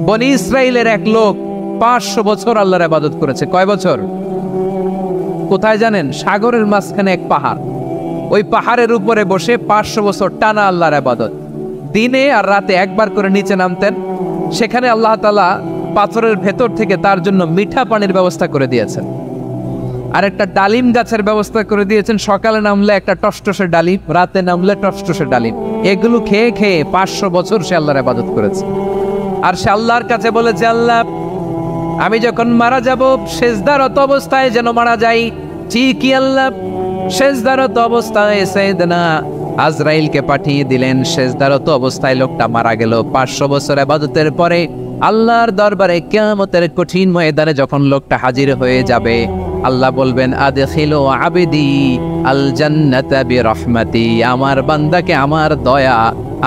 বনি ইসরাইলের এক লোক 500 বছর আল্লাহর ইবাদত করেছে। কয় বছর? কোথায় জানেন? সাগরের মাঝখানে এক পাহাড়, ওই পাহাড়ের উপরে বসে 500 বছর টানা আল্লাহর ইবাদত। দিনে আর রাতে একবার করে নিচে নামতেন। সেখানে আল্লাহ তাআলা পাথরের ভেতর থেকে তার জন্য মিঠা পানির ব্যবস্থা করে দিয়েছেন, আর একটা ডালিম গাছের ব্যবস্থা করে দিয়েছেন। সকালে নামলে একটা টসটসে ডালিম, রাতে নামলে টসটসে ডালিম। এগুলো খেয়ে খেয়ে 500 বছর সে আল্লাহর ইবাদত করেছে। আর সে আল্লাহর কাছে বলেছে, আল্লাহ আমি যখন মারা যাব সেজদারত অবস্থায় যেন মারা যাই। ঠিকই আল্লাহ সেজদারত অবস্থায় সাইয়েদনা আজরাইলকে পাঠিয়ে দিলেন। সেজদারত অবস্থায় লোকটা মারা গেল। 500 বছর ইবাদতের পরে আল্লাহর দরবারে কিয়ামতের কঠিন ময়দানে যখন লোকটা হাজির হয়ে যাবে, আল্লাহ বলবেন, আদখিলু আবদি আল জান্নাতা বিরহমাতি, আমার বান্দাকে আমার দয়া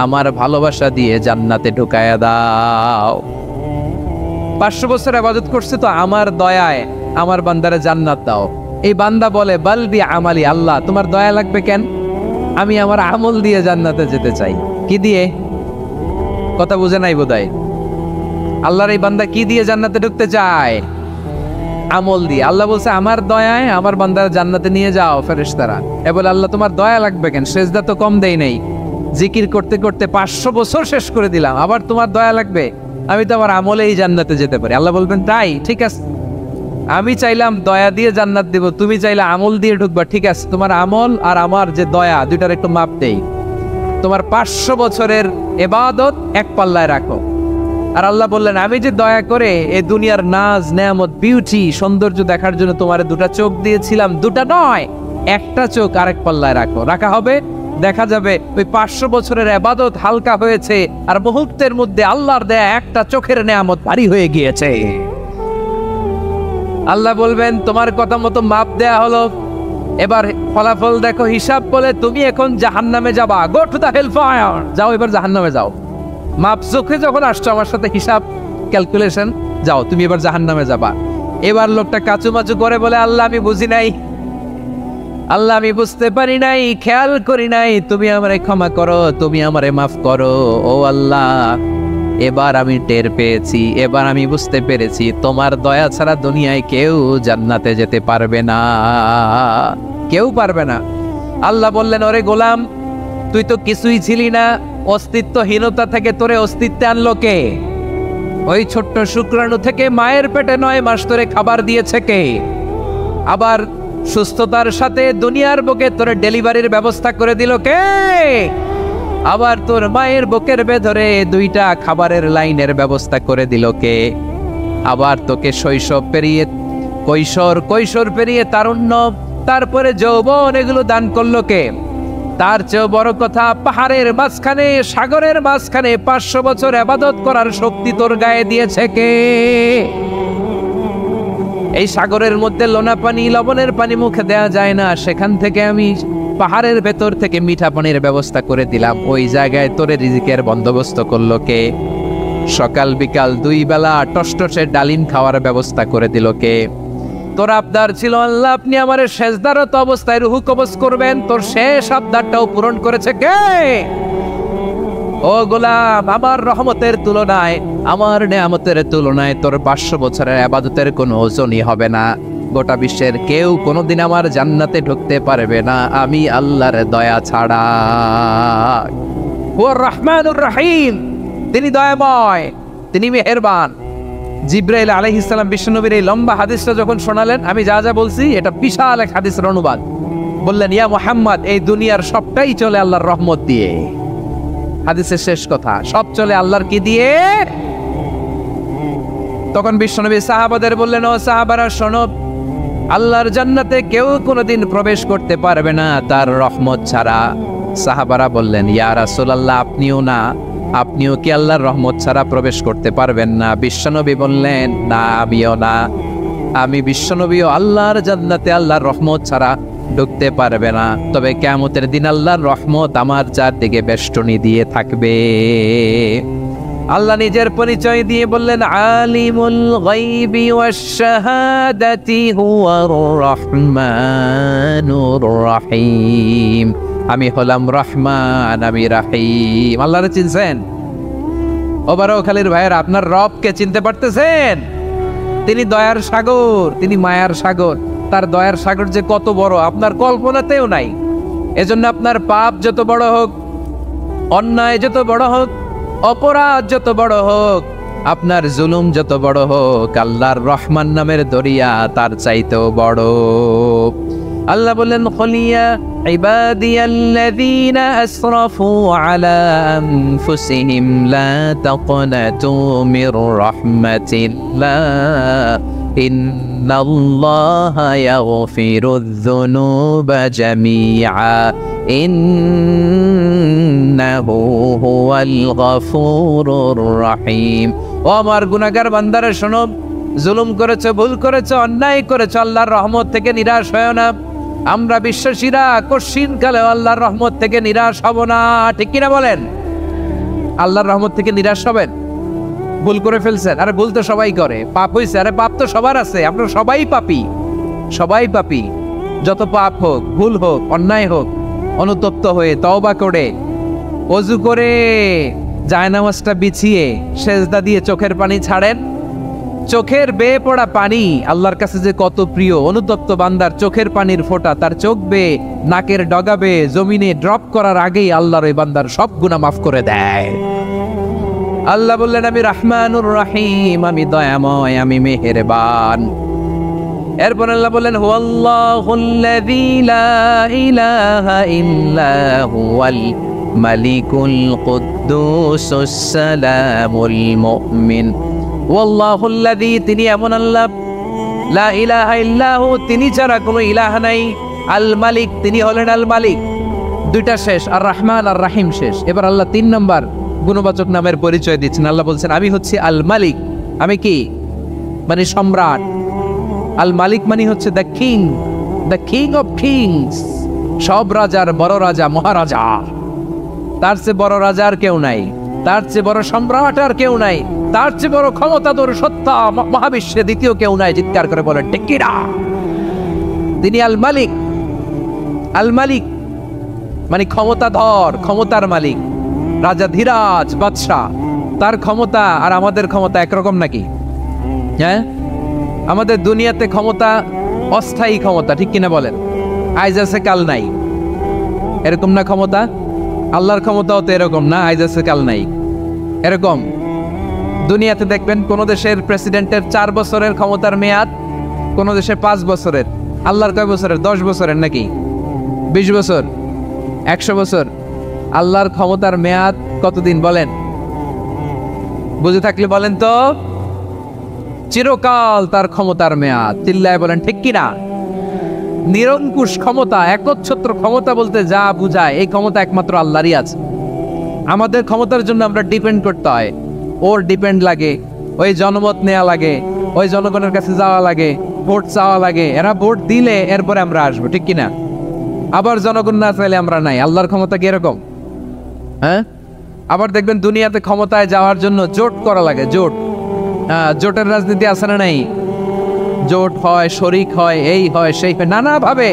আমার ভালোবাসা দিয়ে জান্নাতে ঢুকায়া দাও। 500 বছর ইবাদত করছে তো আমার দয়ায় আমার বান্দারে জান্নাত দাও। এই বান্দা বলে, বালবি আমালি, আল্লাহ তোমার দয়া লাগবে কেন? আমি আমার আমল দিয়ে জান্নাতে যেতে চাই। কি দিয়ে? কথা বুঝে নাই বোধহয়। আল্লাহর এই বান্দা কি দিয়ে জান্নাতে ঢুকতে চায়? আমল দিয়ে। আল্লাহ বলছে, আমার দয়ায় আমার বান্দারা জান্নাতে নিয়ে যাও ফেরেশতারা। এ বলে, আল্লাহ তোমার দয়া লাগবে কেন? সেজদা তো কম দেই নাই, জিকির করতে করতে 500 বছর শেষ করে দিলাম, আবার তোমার দয়া লাগবে? আমি তো আমার আমলেই জান্নাতে যেতে পারি। আল্লাহ বলবেন, তাই ঠিক আছে, আমি চাইলাম দয়া দিয়ে জান্নাত দেব, তুমি চাইলে আমল দিয়ে ঢুকবা, ঠিক আছে, তোমার আমল আর আমার যে দয়া দুইটার একটু মাপ দেই। তোমার 500 বছরের ইবাদত এক পাল্লায় রাখো। আর আল্লাহ বললেন, আমি যে দয়া করে এই দুনিয়ার নাজ নেয়ামত বিউটি সৌন্দর্য দেখার জন্য তোমার দুটা চোখ দিয়েছিলাম, দুটা নয় একটা চোখ আরেক পাল্লায় রাখো। রাখা হবে, দেখা যাবে ওই 500 বছরের ইবাদত হালকা হয়েছে, আর মুহূর্তের মধ্যে আল্লাহর দেয়া একটা চোখের নেয়ামত ভারী হয়ে গিয়েছে। আল্লাহ বলবেন, তোমার কথা মতো মাপ দেয়া হলো, এবার ফলাফল দেখো, হিসাব বলে তুমি এখন জাহান্নামে যাবা, go to the hell fire, যাও এবার জাহান্নামে যাও। মাপ চোখে যখন আসছো আমার সাথে হিসাব ক্যালকুলেশন, যাও তুমি এবার জাহান্নামে যাবা। এবার লোকটা কাচুমাচু করে বলে, আল্লাহ আমি বুঝি নাই, আল্লাহ আমি বুঝতে পারি নাই, খেয়াল করি নাই, তুমি আমারে ক্ষমা করো, তুমি আমারে মাফ করো। ও আল্লাহ, এবার আমি টের পেয়েছি, এবার আমি বুঝতে পেরেছি, তোমার দয়া ছাড়া দুনিয়ায় কেউ জান্নাতে যেতে পারবে না, কেউ পারবে না। আল্লাহ বললেন, ওরে গোলাম, তুই তো কিছুই ছিলি না, অস্তিত্বহীনতা থেকে তোরে অস্তিত্বে আনলো কে? ওই ছোট্ট শুক্রাণু থেকে মায়ের পেটে 9 মাস ধরে খাবার দিয়েছে কে? আবার সুস্থতার সাথে দুনিয়ার বুকে তোরে ডেলিভারির ব্যবস্থা করে দিল কে? আবার তোর মায়ের বুকের ভেতরে 2টা খাবারের লাইনের ব্যবস্থা করে দিল কে? আবার তোকে শৈশব পেরিয়ে কৈশোর পেরিয়ে তারুণ্য, তারপরে যৌবন, এগুলো দান করলো কে? তার চেয়েও বড় কথা, পাহাড়ের মাঝখানে সাগরের মাঝখানে 500 বছর ইবাদত করার শক্তি তোর গায়ে দিয়েছে কে? এই সাগরের মধ্যে লোনা পানি, লবণের পানি মুখে দেয়া যায় না, সেখান থেকে আমি পাহাড়ের ভেতর থেকে মিঠা পানির ব্যবস্থা করে দিলাম। ওই জায়গায় তোরে রিজিকের বন্দোবস্ত করলো কে? সকাল বিকাল 2 বেলা টসটসে ডালিম খাওয়ার ব্যবস্থা করে দিল কে? তোর আবদার ছিল, আল্লাহ আপনি আমার সেজদারত অবস্থায় রুহু কবজ করবেন, তোর শেষ আবদারটাও পূরণ করেছে কে? ও গোলাম, আমার রহমতের তুলনায়, আমার নেয়ামতের তুলনায় তোর 500 বছরের ইবাদতের কোনো ওজনই হবে না। গোটা বিশ্বের কেউ কোনোদিন আমার জান্নাতে ঢুকতে পারবে না আমি আল্লাহর দয়া ছাড়া। ও রহমানুর রহিম, তিনি দয়াময়, তিনি মেহেরবান। জিব্রাইল আলাইহিস সালাম বিশ্বনবীর এই লম্বা হাদিসটা যখন শোনালেন, আমি যা যা বলছি এটা বিশাল এক হাদিসের অনুবাদ। বললেন, ইয়া মুহাম্মদ, এই দুনিয়ার সবটাই চলে আল্লাহর রহমত দিয়ে। হাদিসের শেষ কথা, সব চলে আল্লাহর কি দিয়ে? তখন বিশ্বনবী সাহাবাদের বললেন, ও সাহাবারা শোনো, আল্লাহর জান্নাতে কেউ কোনোদিন প্রবেশ করতে পারবে না তার রহমত ছাড়া। সাহাবারা বললেন, ইয়া রাসূলুল্লাহ, আপনিও না, আপনিও কি আল্লাহর রহমত ছাড়া প্রবেশ করতে পারবেন না? বিশ্বনবী বললেন, না আমিও না, আমি বিশ্বনবীও আল্লাহর জান্নাতে আল্লাহর রহমত ছাড়া ঢুকতে পারবে না। তবে কিয়ামতের দিন আল্লাহর রহমত আমার চারদিকে বেষ্টনী দিয়ে থাকবে। আল্লাহ নিজের পরিচয় দিয়ে বললেন, আলিমুল গায়বি ওয়াশ শাহাদাতি হুয়ার রহমানুর রহিম, আমি হলাম রহমান, আমি রহিম। আল্লাহরে চিনছেন? ও বারোখালীর ভাইয়েরা, আপনার রবকে চিনতে পারতেছেন? তিনি দয়ার সাগর, তিনি মায়ার সাগর। তার দয়ার সাগর যে কত বড় আপনার কল্পনাতেও নাই। এজন্য আপনার পাপ যত বড় হোক, অন্যায় যত বড় হোক, অপরাধ যত বড় হোক, আপনার জুলুম যত বড় হোক, আল্লাহর রহমান নামের দরিয়া তার চাইতেও বড়। আল্লাহ বললেন, খলিয়া ইবাদিয়াল্লাযীনা আসরাফু আলা আনফুসিহিম লা তাকনাতু মির রাহমাতিল্লাহ ইন্নাল্লাহা ইয়াগফিরুয যুনুবা জামিআ ইন্নাহু হুয়াল গফুরুর রহিম। ও আমার গুনাহগার বান্দারা শোনো, জুলুম করেছো, ভুল করেছো, অন্যায় করেছো, আল্লাহর রহমত থেকে নিরাশ হয় না। আমরা বিশ্বাসীরা কশিনকালে আল্লাহর রহমত থেকে নিরাশ হব না, ঠিক কিনা বলেন? আল্লাহর রহমত থেকে নিরাশ হবেন? ভুল করে ফেলছেন, আরে ভুল তো সবাই করে। পাপ হয়েছে, আরে পাপ তো সবার আছে, আমরা সবাই পাপী, সবাই পাপী। যত পাপ হোক, ভুল হোক, অন্যায় হোক, অনুতপ্ত হয়ে তওবা করে ওযু করে জায়নামাজটা বিছিয়ে সেজদা দিয়ে চোখের পানি ছাড়েন। চোখের বেয়ে পড়া পানি আল্লাহর কাছে যে কত প্রিয়। অনুতপ্ত বান্দার চোখের পানির ফোঁটা তার চোখ বেয়ে, নাকের ডগা বেয়ে জমিনে ড্রপ করার আগেই আল্লাহর ওই বান্দার সব গুনাহ মাফ করে দেয়। আল্লাহ বললেন, আমি রহমানুর রহিম, আমি দয়াময়, আমি মেহেরবান। এরপর আল্লাহ বললেন, হুয়াল্লাহুল্লাযী লা ইলাহা ইল্লা হুয়াল মালিকুল কুদ্দুসুস সালামুল মুমিন। ওয়াল্লাহুল্লাযী, তিনি এমন আল্লাহ, লা ইলাহা ইল্লাহু, তিনি ছাড়া কোনো ইলাহ নাই, আল মালিক, তিনি হলেন আল মালিক। দুইটা শেষ, আর রহমান আর রাহিম শেষ। এবার আল্লাহ 3 নম্বর গুণবাচক নামের পরিচয় দিচ্ছেন। আল্লাহ বলছেন, আমি হচ্ছে আল মালিক। আমি কি? মানে সম্রাট। আল মালিক মানে হচ্ছে the king, the king of kings, সব রাজার বড় রাজা, মহারাজা। তার চেয়ে বড় রাজা আর কেউ নাই, তার চেয়ে বড় সম্রাট আর কেউ নাই, তার চেয়ে বড় ক্ষমতাধর সত্তা মহাবিশ্বে দ্বিতীয় কেউ নাই। চিৎকার করে বলেন ঠিক কিনা? তিনি আল মালিক। আল মালিক মানে ক্ষমতাধর, ক্ষমতার মালিক, রাজা ধীরাজ বাদশাহ। তার ক্ষমতা আর আমাদের ক্ষমতা একরকম নাকি? হ্যাঁ, আমাদের দুনিয়াতে ক্ষমতা অস্থায়ী ক্ষমতা, ঠিক কিনা বলেন? আইজ আছে কাল নাই, এরকম না ক্ষমতা? আল্লাহর ক্ষমতাও তো এরকম না, আইজ আছে কাল নাই এরকম। দুনিয়াতে দেখবেন কোন দেশের প্রেসিডেন্টের 4 বছরের ক্ষমতার মেয়াদ, কোন দেশে 5 বছরের। আল্লাহর কয় বছরের? 10 বছরের নাকি 20 বছর, 100 বছর। আল্লাহর ক্ষমতার মেয়াদ কতদিন বলেন? বুঝে থাকলে বলেন তো। চিরকাল তার ক্ষমতার মেয়াদ। চিল্লায় বলেন ঠিক কিনা? নিরঙ্কুশ ক্ষমতা, একচ্ছত্র ক্ষমতা বলতে যা বুঝায়, এই ক্ষমতা একমাত্র আল্লাহরই আছে। আমাদের ক্ষমতার জন্য আমরা ডিপেন্ড করতে হয়, ওর ডিপেন্ড লাগে, ওই জনমত নেওয়া লাগে, ওই জনগণের কাছে যাওয়া লাগে, ভোট চাওয়া লাগে। এরা ভোট দিলে এরপরে আমরা আসবো, ঠিক কিনা? আবার জনগণ না চাইলে আমরা নাই। আল্লাহর ক্ষমতা কি এরকম? হ্যাঁ, আবার দেখবেন দুনিয়াতে ক্ষমতায় যাওয়ার জন্য জোট করা লাগে, জোট। জোটের রাজনীতি আছে না নাই? জোট হয়, শরিক হয়, এই হয়, সেই হয়, নানাভাবে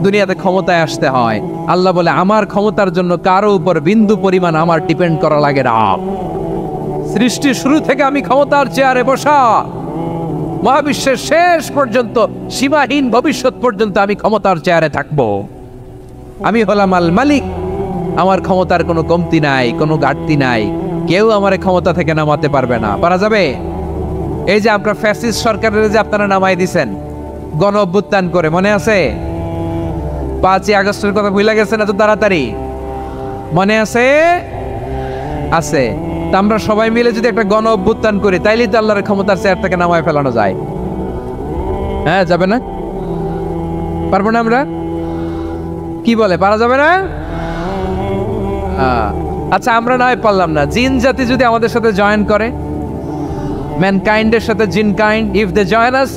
দুনিয়াতে ক্ষমতায় আসতে হয়। আল্লাহ বলে, আমার ক্ষমতার জন্য কারো উপর বিন্দু পরিমাণ আমার ডিপেন্ড করা লাগে না। সৃষ্টির শুরু থেকে আমি ক্ষমতার চেয়ারে বসা, মহাবিশ্বের শেষ পর্যন্ত, সীমাহীন ভবিষ্যৎ পর্যন্ত আমি ক্ষমতার চেয়ারে থাকবো। আমি হলাম আল মালিক। আমার ক্ষমতার কোনো কমতি নাই, কোনো ঘাটতি নাই। কেউ আমার ক্ষমতা থেকে নামাতে পারবে না। পারা যাবে? এই যে আমরা ফ্যাসিস্ট সরকারের যে আপনারা নামাই দিছেন গণ অভ্যুত্থান করে, মনে আছে? 5ই আগস্টের কথা ভুলে গেছেন এত তাড়াতাড়ি? মনে আছে? আছে। তা আমরা সবাই মিলে যদি একটা গণ অভ্যুত্থান করি, তাইলেই তো আল্লাহর ক্ষমতার চেয়ার থেকে নামায় ফেলানো যায়। হ্যাঁ, যাবে না? পারবো না আমরা? কি বলে, পারা যাবে না? আচ্ছা, আমরা নয় পারলাম না, জিন জাতি যদি আমাদের সাথে জয়েন করে, ম্যানকাইন্ডের সাথে জিনকাইন্ড, ইফ দে জয়েন আস,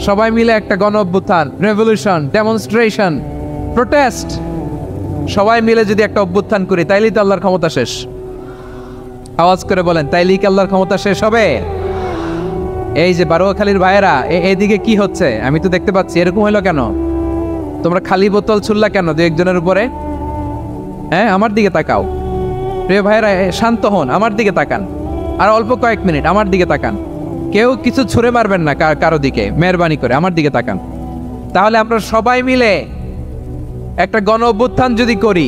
সবাই মিলে একটা গণ অভ্যুত্থান, রেভলিউশন, ডেমনস্ট্রেশন, প্রোটেস্ট, সবাই মিলে যদি একটা অভ্যুত্থান করি, তাইলেই তো আল্লাহর ক্ষমতা শেষ। আওয়াজ করে বলেন, তাইলেই কি আল্লাহর ক্ষমতা শেষ হবে? এই যে বারোয়াখালীর ভাইয়েরা, এইদিকে কি হচ্ছে আমি তো দেখতে পাচ্ছি। এরকম হলো কেন? তোমরা খালি বোতল ছুড়লা কেন 2-1 জনের উপরে? হ্যাঁ, আমার দিকে তাকাও। প্রিয় ভাইরা, শান্ত হন, আমার দিকে তাকান, আর অল্প কয়েক মিনিট আমার দিকে তাকান। কেউ কিছু ছুঁড়ে মারবেন না কারো দিকে, মেহরবানি করে আমার দিকে তাকান। তাহলে আমরা সবাই মিলে একটা গণ অভ্যুত্থান যদি করি,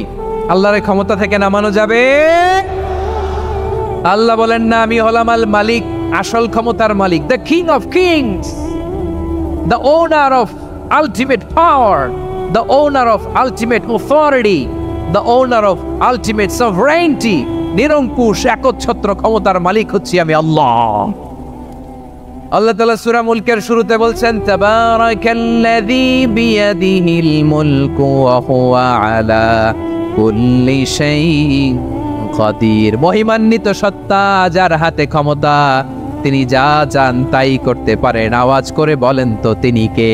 আল্লাহর ক্ষমতা থেকে নামানো যাবে। আল্লাহ বলেন না, আমি হলাম আল মালিক, আসল ক্ষমতার মালিক, the king of kings, the owner of ultimate power, the owner of ultimate authority, the owner of ultimate sovereignty. নিরঙ্কুশ একচ্ছত্র ক্ষমতার মালিক হচ্ছি আমি আল্লাহ। আল্লাহ তাআলা সূরা মুলকের শুরুতে বলছেন, তাবারাকাল্লাযী বিয়াদিহিল মুলকু ওয়া হুয়া আলা কুল্লি শাইইন কাদির। মহিমান্বিত সত্তা, যার হাতে ক্ষমতা, তিনি যা চান তাই করতে পারেন। আওয়াজ করে বলেন তো তিনি কে?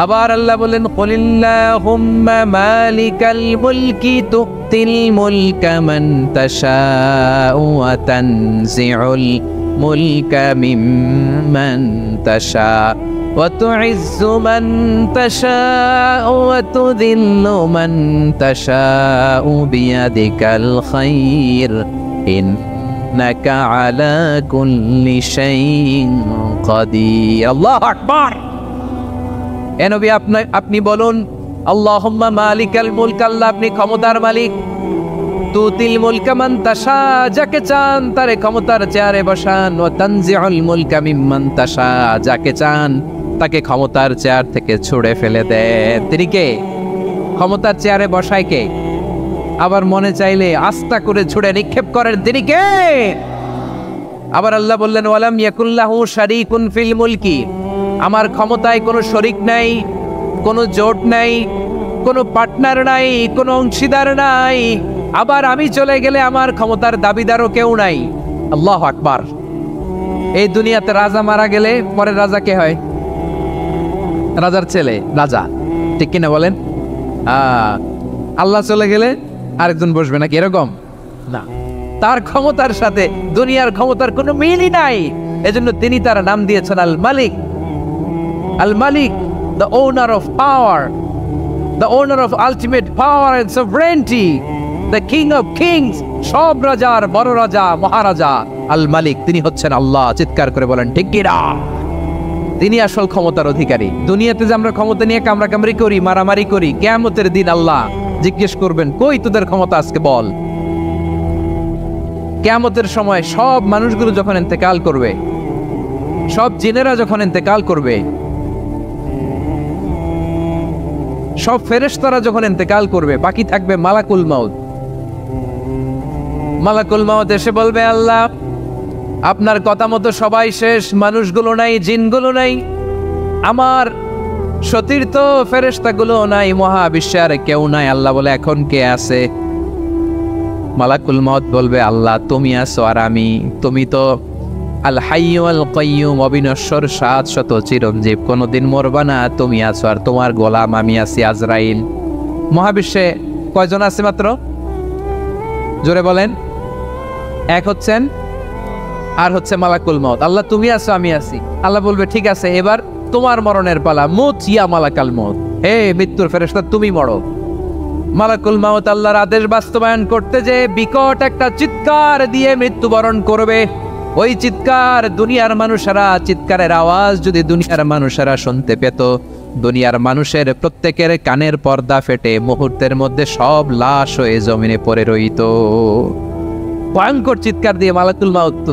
আবার আল্লাহ বলেন, কুলিল্লাহুম্মা মালিকাল মুলকি তুতিল মুলকা মান তাশাউ ওয়া তানজিউল মুলকা মিম্মান তাশা ওয়া তুইজ্জু মান তাশাউ ওয়া তুযিল্লু মান তাশাউ বিয়াদিকাল খায়র ইন্নাকা আলা কুল্লি শাইইন কাদির। আল্লাহু আকবার। এ নবী, আপনি বলুন, আল্লাহুম্মা মালিকাল মুলক, আল্লাহ আপনি ক্ষমতার মালিক। তুতিল মুলকা মান তাশা, যাকে চান তারে ক্ষমতার চেয়ারে বসান। ওয়া তানজিউল মুলকা মিম্মান তাশা, যাকে চান তাকে ক্ষমতার চেয়ার থেকে ছুঁড়ে ফেলে দেন। তিনি কে? ক্ষমতার চেয়ারে বসায় কে? আবার মনে চাইলে আস্থা করে ছুঁড়ে নিক্ষেপ করেন, তিনি কে? আবার আল্লাহ বললেন, ওয়ালাম ইয়াকুল্লাহু শারীকুন ফিল মুলকি, আমার ক্ষমতায় কোনো শরিক নাই, কোনো জোট নাই, কোনো পার্টনার নাই, কোনো অংশীদার নাই। আবার আমি চলে গেলে আমার ক্ষমতার দাবিদারও কেউ নাই। আল্লাহু আকবার। এই দুনিয়াতে রাজা মারা গেলে পরে রাজা কে হয়? রাজার ছেলে রাজা, ঠিক কিনা বলেন? আল্লাহ চলে গেলে আরেকজন বসবে নাকি? এরকম না, তার ক্ষমতার সাথে দুনিয়ার ক্ষমতার কোনো মিলই নাই। এজন্য তিনি তার নাম দিয়েছেন আল মালিক। আল মালিক, the owner of power, the owner of ultimate power and sovereignty, the king of kings, সব রাজার বড় রাজা, মহারাজা আল মালিক, তিনি হচ্ছেন আল্লাহ। চিৎকার করে বলেন ঠিক কি না? তিনি আসল ক্ষমতার অধিকারী। দুনিয়াতে যে আমরা ক্ষমতা নিয়ে কামড়াকামড়ি করি, মারামারি করি, কিয়ামতের দিন আল্লাহ জিজ্ঞেস করবেন, কই তোদের ক্ষমতা আজকে বল। কিয়ামতের সময় সব মানুষগুলো যখন ইন্তেকাল করবে, সব জিনেরা যখন ইন্তেকাল করবে, সব ফেরেশতারা যখন ইন্তেকাল করবে, বাকি থাকবে মালাকুল মাউত। মালাকুল মাউত এসে বলবে, আল্লাহ আপনার কথা মতো সবাই শেষ, মানুষগুলো নাই, জিনগুলো নাই, আমার সতীর্থ ফেরেশতাগুলো নাই, মহাবিশ্বে আর কেউ নাই। আল্লাহ বলে, এখন কে আছে? মালাকুল মাউত বলবে, আল্লাহ তুমি আছো আর আমি। তুমি তো আল হাইয়্যু আল কাইয়্যুম, অবিনশ্বর, শাশ্বত, চিরঞ্জীব, কোনোদিন মরবা না, তুমি আছো আর তোমার গোলাম আমি আছি আজরাইল। মহাবিশ্বে কয়জন আছে মাত্র? জোরে বলেন। এক হচ্ছেন, আর হচ্ছে মালাকুল মাউত। আল্লাহ তুমি আছো আমি আছি। আল্লাহ বলবে, ঠিক আছে, এবার তোমার মরণের পালা, মুত ইয়া মালাকাল মাউত, হে মৃত্যুর ফেরেশতা তুমি মরো। মালাকুল মাউত আল্লাহর আদেশ বাস্তবায়ন করতে যে বিকট একটা চিৎকার দিয়ে মৃত্যুবরণ করবে। ওই চিৎকার দুনিয়ার মানুষেরা, চিৎকারের আওয়াজ যদি দুনিয়ার মানুষেরা শুনতে পেত, দুনিয়ার মানুষের প্রত্যেকের কানের পর্দা ফেটে মুহূর্তের মধ্যে সব লাশ হয়ে জমিনে পড়ে রইত। ভয়ঙ্কর চিৎকার দিয়ে মালাকুল মাউত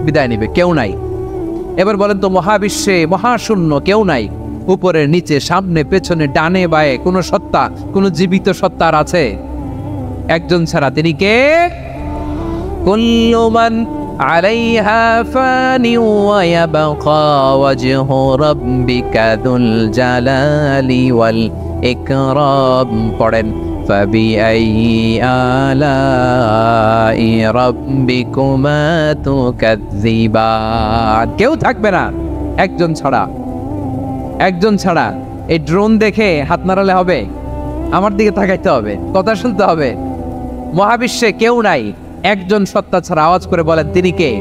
বিদায় নিবে, কেউ নাই। এবার বলেন তো, মহাবিশ্বে মহাশূন্য, কেউ নাই, উপরে নিচে সামনে পেছনে ডানে বায়ে কোন সত্তা, কোন জীবিত সত্তার আছে? একজন ছাড়া, তিনি কে? কুল্লু মান আলাইহা ফানি ওয়া ইয়াবকা ওয়াজহু রাব্বিকা যুল জালালি ওয়াল ইকরাম। পড়েন, ফাবিআইয়ি আলাই রাব্বিকুমা তুকাযযিবান। কেউ থাকবে না একজন ছাড়া, একজন ছাড়া। এই ড্রোন দেখে হাত নাড়ালে হবে? আমার দিকে তাকাইতে হবে, কথা শুনতে হবে। মহাবিশ্বে কেউ নাই, একজন সত্তা ছাড়া। আওয়াজ করে বলেন, তিনি কে?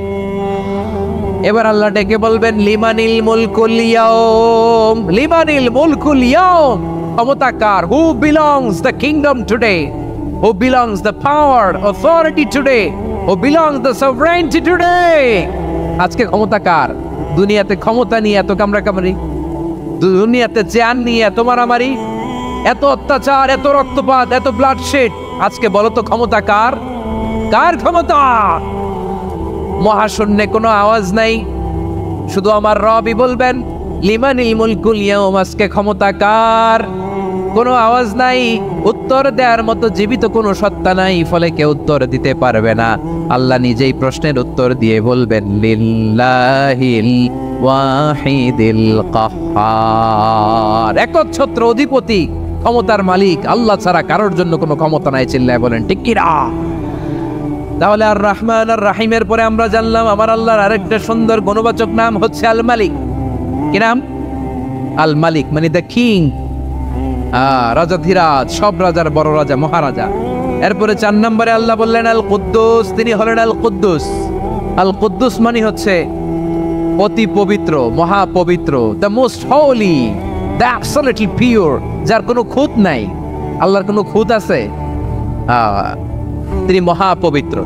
এবার আল্লাহ ডেকে বলবেন, লিমানিল মুলকুল ইয়াউম, লিমানিল মুলকুল ইয়াউম, ক্ষমতা কার? Who belongs the kingdom today? who belongs the power, authority today, who belongs the sovereignty today. আজকে ক্ষমতা কার? দুনিয়াতে ক্ষমতা নিয়ে এত কামড়াকামড়ি, দুনিয়াতে চেয়ার নিয়ে এত মারামারি, এত অত্যাচার, এত রক্তপাত, এত ব্লাডশেড। আজকে বলো তো ক্ষমতা কার? কার ক্ষমতা? মহাশূন্যে কোনো আওয়াজ নাই, শুধু আমার রবই বলবেন লিমানিল মুলকুল ইয়াউম। আজকে ক্ষমতা কার? কোনো আওয়াজ নাই, উত্তর দেওয়ার মতো জীবিত কোনো সত্তা নাই, ফলে কেউ উত্তর দিতে পারবে না। আল্লাহ নিজেই প্রশ্নের উত্তর দিয়ে বলবেন লিল্লাহিল ওয়াহিদিল কাহ্হার। একচ্ছত্র অধিপতি, ক্ষমতার মালিক আল্লাহ ছাড়া কারোর জন্য কোনো ক্ষমতা নাই। চিল্লায় বলেন ঠিক কি না? তাহলে আর রহমান আর রাহিমের পরে আমরা জানলাম আমার আল্লাহর আরেকটা সুন্দর গুণবাচক নাম হচ্ছে আল মালিক। কি নাম? আল মালিক, মানে দ্য কিং, রাজাধিরাজ, সব রাজার বড় রাজা, মহারাজা। এরপরে 4 নম্বরে আল্লাহ বললেন আল কুদ্দুস, তিনি হলেন আল কুদ্দুস। আল কুদ্দুস মানে হচ্ছে অতি পবিত্র, মহাপবিত্র, the most holy, the absolutely pure, যার কোনো খুঁত নাই। আল্লাহর কোনো খুঁত আছে? তিনি মহাপবিত্র।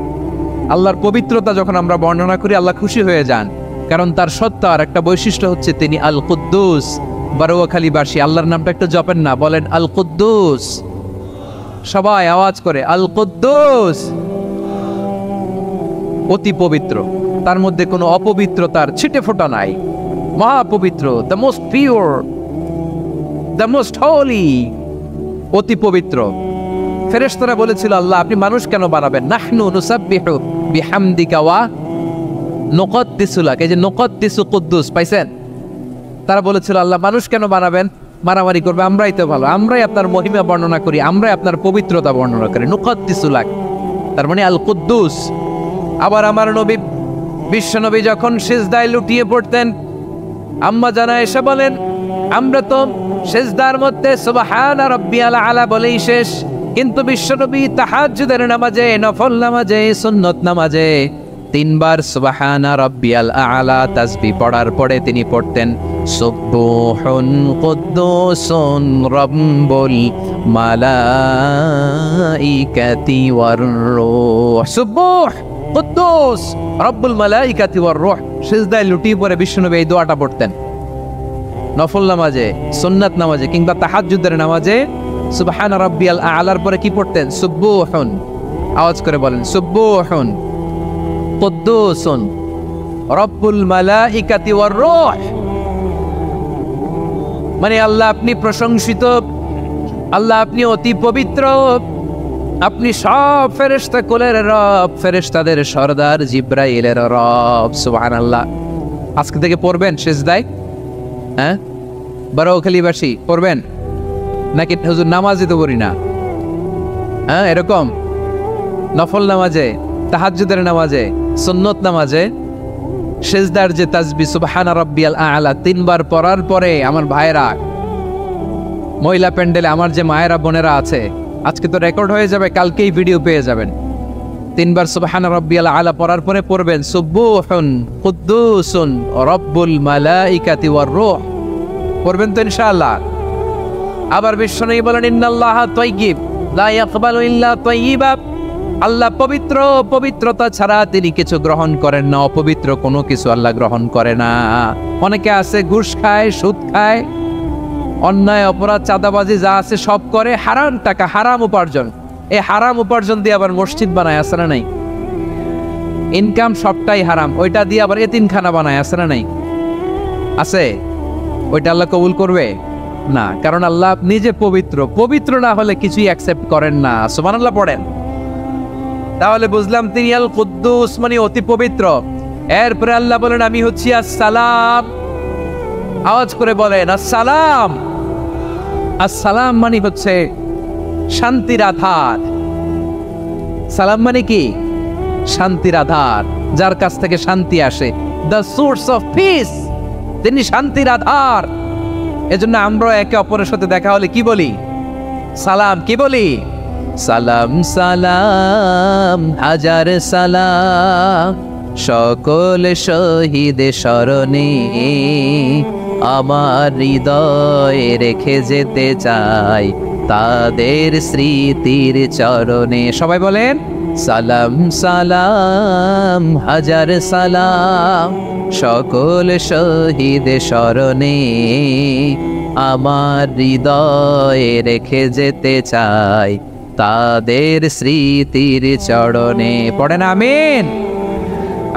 আল্লাহর পবিত্রতা যখন আমরা বর্ণনা করি আল্লাহ খুশি হয়ে যান, কারণ তার সত্তার একটা বৈশিষ্ট্য হচ্ছে তিনি আল কুদ্দুস। বারোয়াখালীবাসী আল্লাহর নামটা একটু জপেন না, বলেন আল কুদ্দুস, সবাই আওয়াজ করে আল কুদ্দুস। অতি পবিত্র, তার মধ্যে কোনো অপবিত্রতার ছিটে ফোঁটা নাই, মহাপবিত্র, the most pure, the most holy, অতি পবিত্র। ফেরেশতারা বলেছিল আল্লাহ আপনি মানুষ কেন বানাবেন? নাহনু নুসাব্বিহু বিহামদিকা ওয়া নুকদ্দিসু লাক। এই যে নুকদ্দিসু কুদ্দুস পাইছেন? তারা বলেছিল আল্লাহ মানুষ কেন বানাবেন? মারামারি করবে, আমরাই তো ভালো, আমরাই আপনার মহিমা বর্ণনা করি, আমরাই আপনার পবিত্রতা বর্ণনা করি। নুকদ্দিসু লাক, তার মানে আল কুদ্দুস। আবার আমার নবী বিশ্বনবী যখন সিজদায় লুটিয়ে পড়তেন, আম্মা জানা এসে বলেন আমরা তো সিজদার মধ্যে সুবহান রাব্বিয়াল আলা বলেই শেষ, কিন্তু বিশ্বনবী তাহাজ্জুদের নামাজে, নফল নামাজে, সুন্নত নামাজে 3 বার সুবহানা রাব্বিয়াল আলা তাসবিহ পড়ার পরে তিনি পড়তেন সুবহুন কুদ্দুসুন রাব্বুল মালাইকাতি ওয়ার রূহ। সুবহ কুদ্দুস রাব্বুল মালাইকাতি ওয়ার রূহ। সিজদায় লুটিয়ে পড়ে বিশ্বনবী এই দোয়াটা পড়তেন নফল নামাজে, সুন্নাত নামাজে কিংবা তাহাজ্জুদের নামাজে। সুবহান রাব্বিয়াল আলার পরে কি পড়তেন? সুবহুন, আওয়াজ করে বলেন সুবহুন কুদ্দুসুন রাব্বুল মালাইকাতি ওয়ার রূহ। মানে আল্লাহ আপনি প্রশংসিত, আল্লাহ আপনি অতি পবিত্র, আপনি সব ফেরেশতা কুলের রব, ফেরেশতাদের সরদার জিব্রাইলের রব। সুবহানাল্লাহ। আজকে থেকে পড়বেন সিজদায়? হ্যাঁ, বারোখালীবাসী পড়বেন নাকি হুজুর নামাজে তো পড়ি না? হ্যাঁ, এরকম নফল নামাজে, তাহাজ্জুদের নামাজে, সুন্নত নামাজে সিজদার যে তাসবিহ সুবহান রাব্বিয়াল আলা 3 বার পড়ার পরে আমার ভাইরা, মহিলা প্যান্ডেলে আমার যে মায়েরা বোনেরা আছে, আজকে তো রেকর্ড হয়ে যাবে, কালকেই ভিডিও পেয়ে যাবেন। 3 বার সুবহান রাব্বিয়াল আলা পড়ার পরে পড়বেন সুবহুন কুদ্দুসুন রাব্বুল মালাইকাতি ওয়ার রূহ। পড়বেন তো ইনশাআল্লাহ। আবার বিশ্বনবী বলেন ইন্নাল্লাহা তাইয়্যিব লা ইয়াকবালু ইল্লা তাইয়্যিবা। আল্লাহ পবিত্র, পবিত্রতা ছাড়া তিনি কিছু গ্রহণ করেন না, অপবিত্র কোনো কিছু আল্লাহ গ্রহণ করে না। অনেকে আছে ঘুষ খায়, সুদ খায়, অন্যায় অপরাধ চাঁদাবাজি যা আছে সব করে, হারাম টাকা, হারাম উপার্জন। এই হারাম উপার্জন দিয়ে আবার মসজিদ বানায়, আছে না নাই? ইনকাম সবটাই হারাম, ওইটা দিয়ে আবার এতিমখানা বানায়, আছে না নাই? আছে। ওইটা আল্লাহ কবুল করবে না, কারণ আল্লাহ নিজে পবিত্র, পবিত্র না হলে কিছুই অ্যাকসেপ্ট করেন না। সুবহানাল্লাহ পড়েন। তাহলে বুঝলাম তিনি আল কুদ্দুস মানে অতি পবিত্র। এরপরে আল্লাহ বলেন আমি হচ্ছি আসসালাম। আওয়াজ করে বলেন আসসালাম। আসসালাম মানে হচ্ছে শান্তির আধার। সালাম মানে কি? শান্তির আধার, যার কাছ থেকে শান্তি আসে, দ্য সোর্স অফ পিস। তিনি শান্তির আধার। এজন্য আমরা একে অপরের সাথে দেখা হলে কি বলি? সালাম। কি বলি? সালাম সালাম হাজার সালাম, সকল শহীদ স্মরণে আমার হৃদয়ে রেখে যেতে চাই তাদের স্মৃতির চরণে। সবাই বলেন সালাম সালাম হাজার সালাম সকল শহীদ স্মরণে, আমার হৃদয়ে রেখে যেতে চাই তাদের স্মৃতির চরণে। পড়েন আমিন।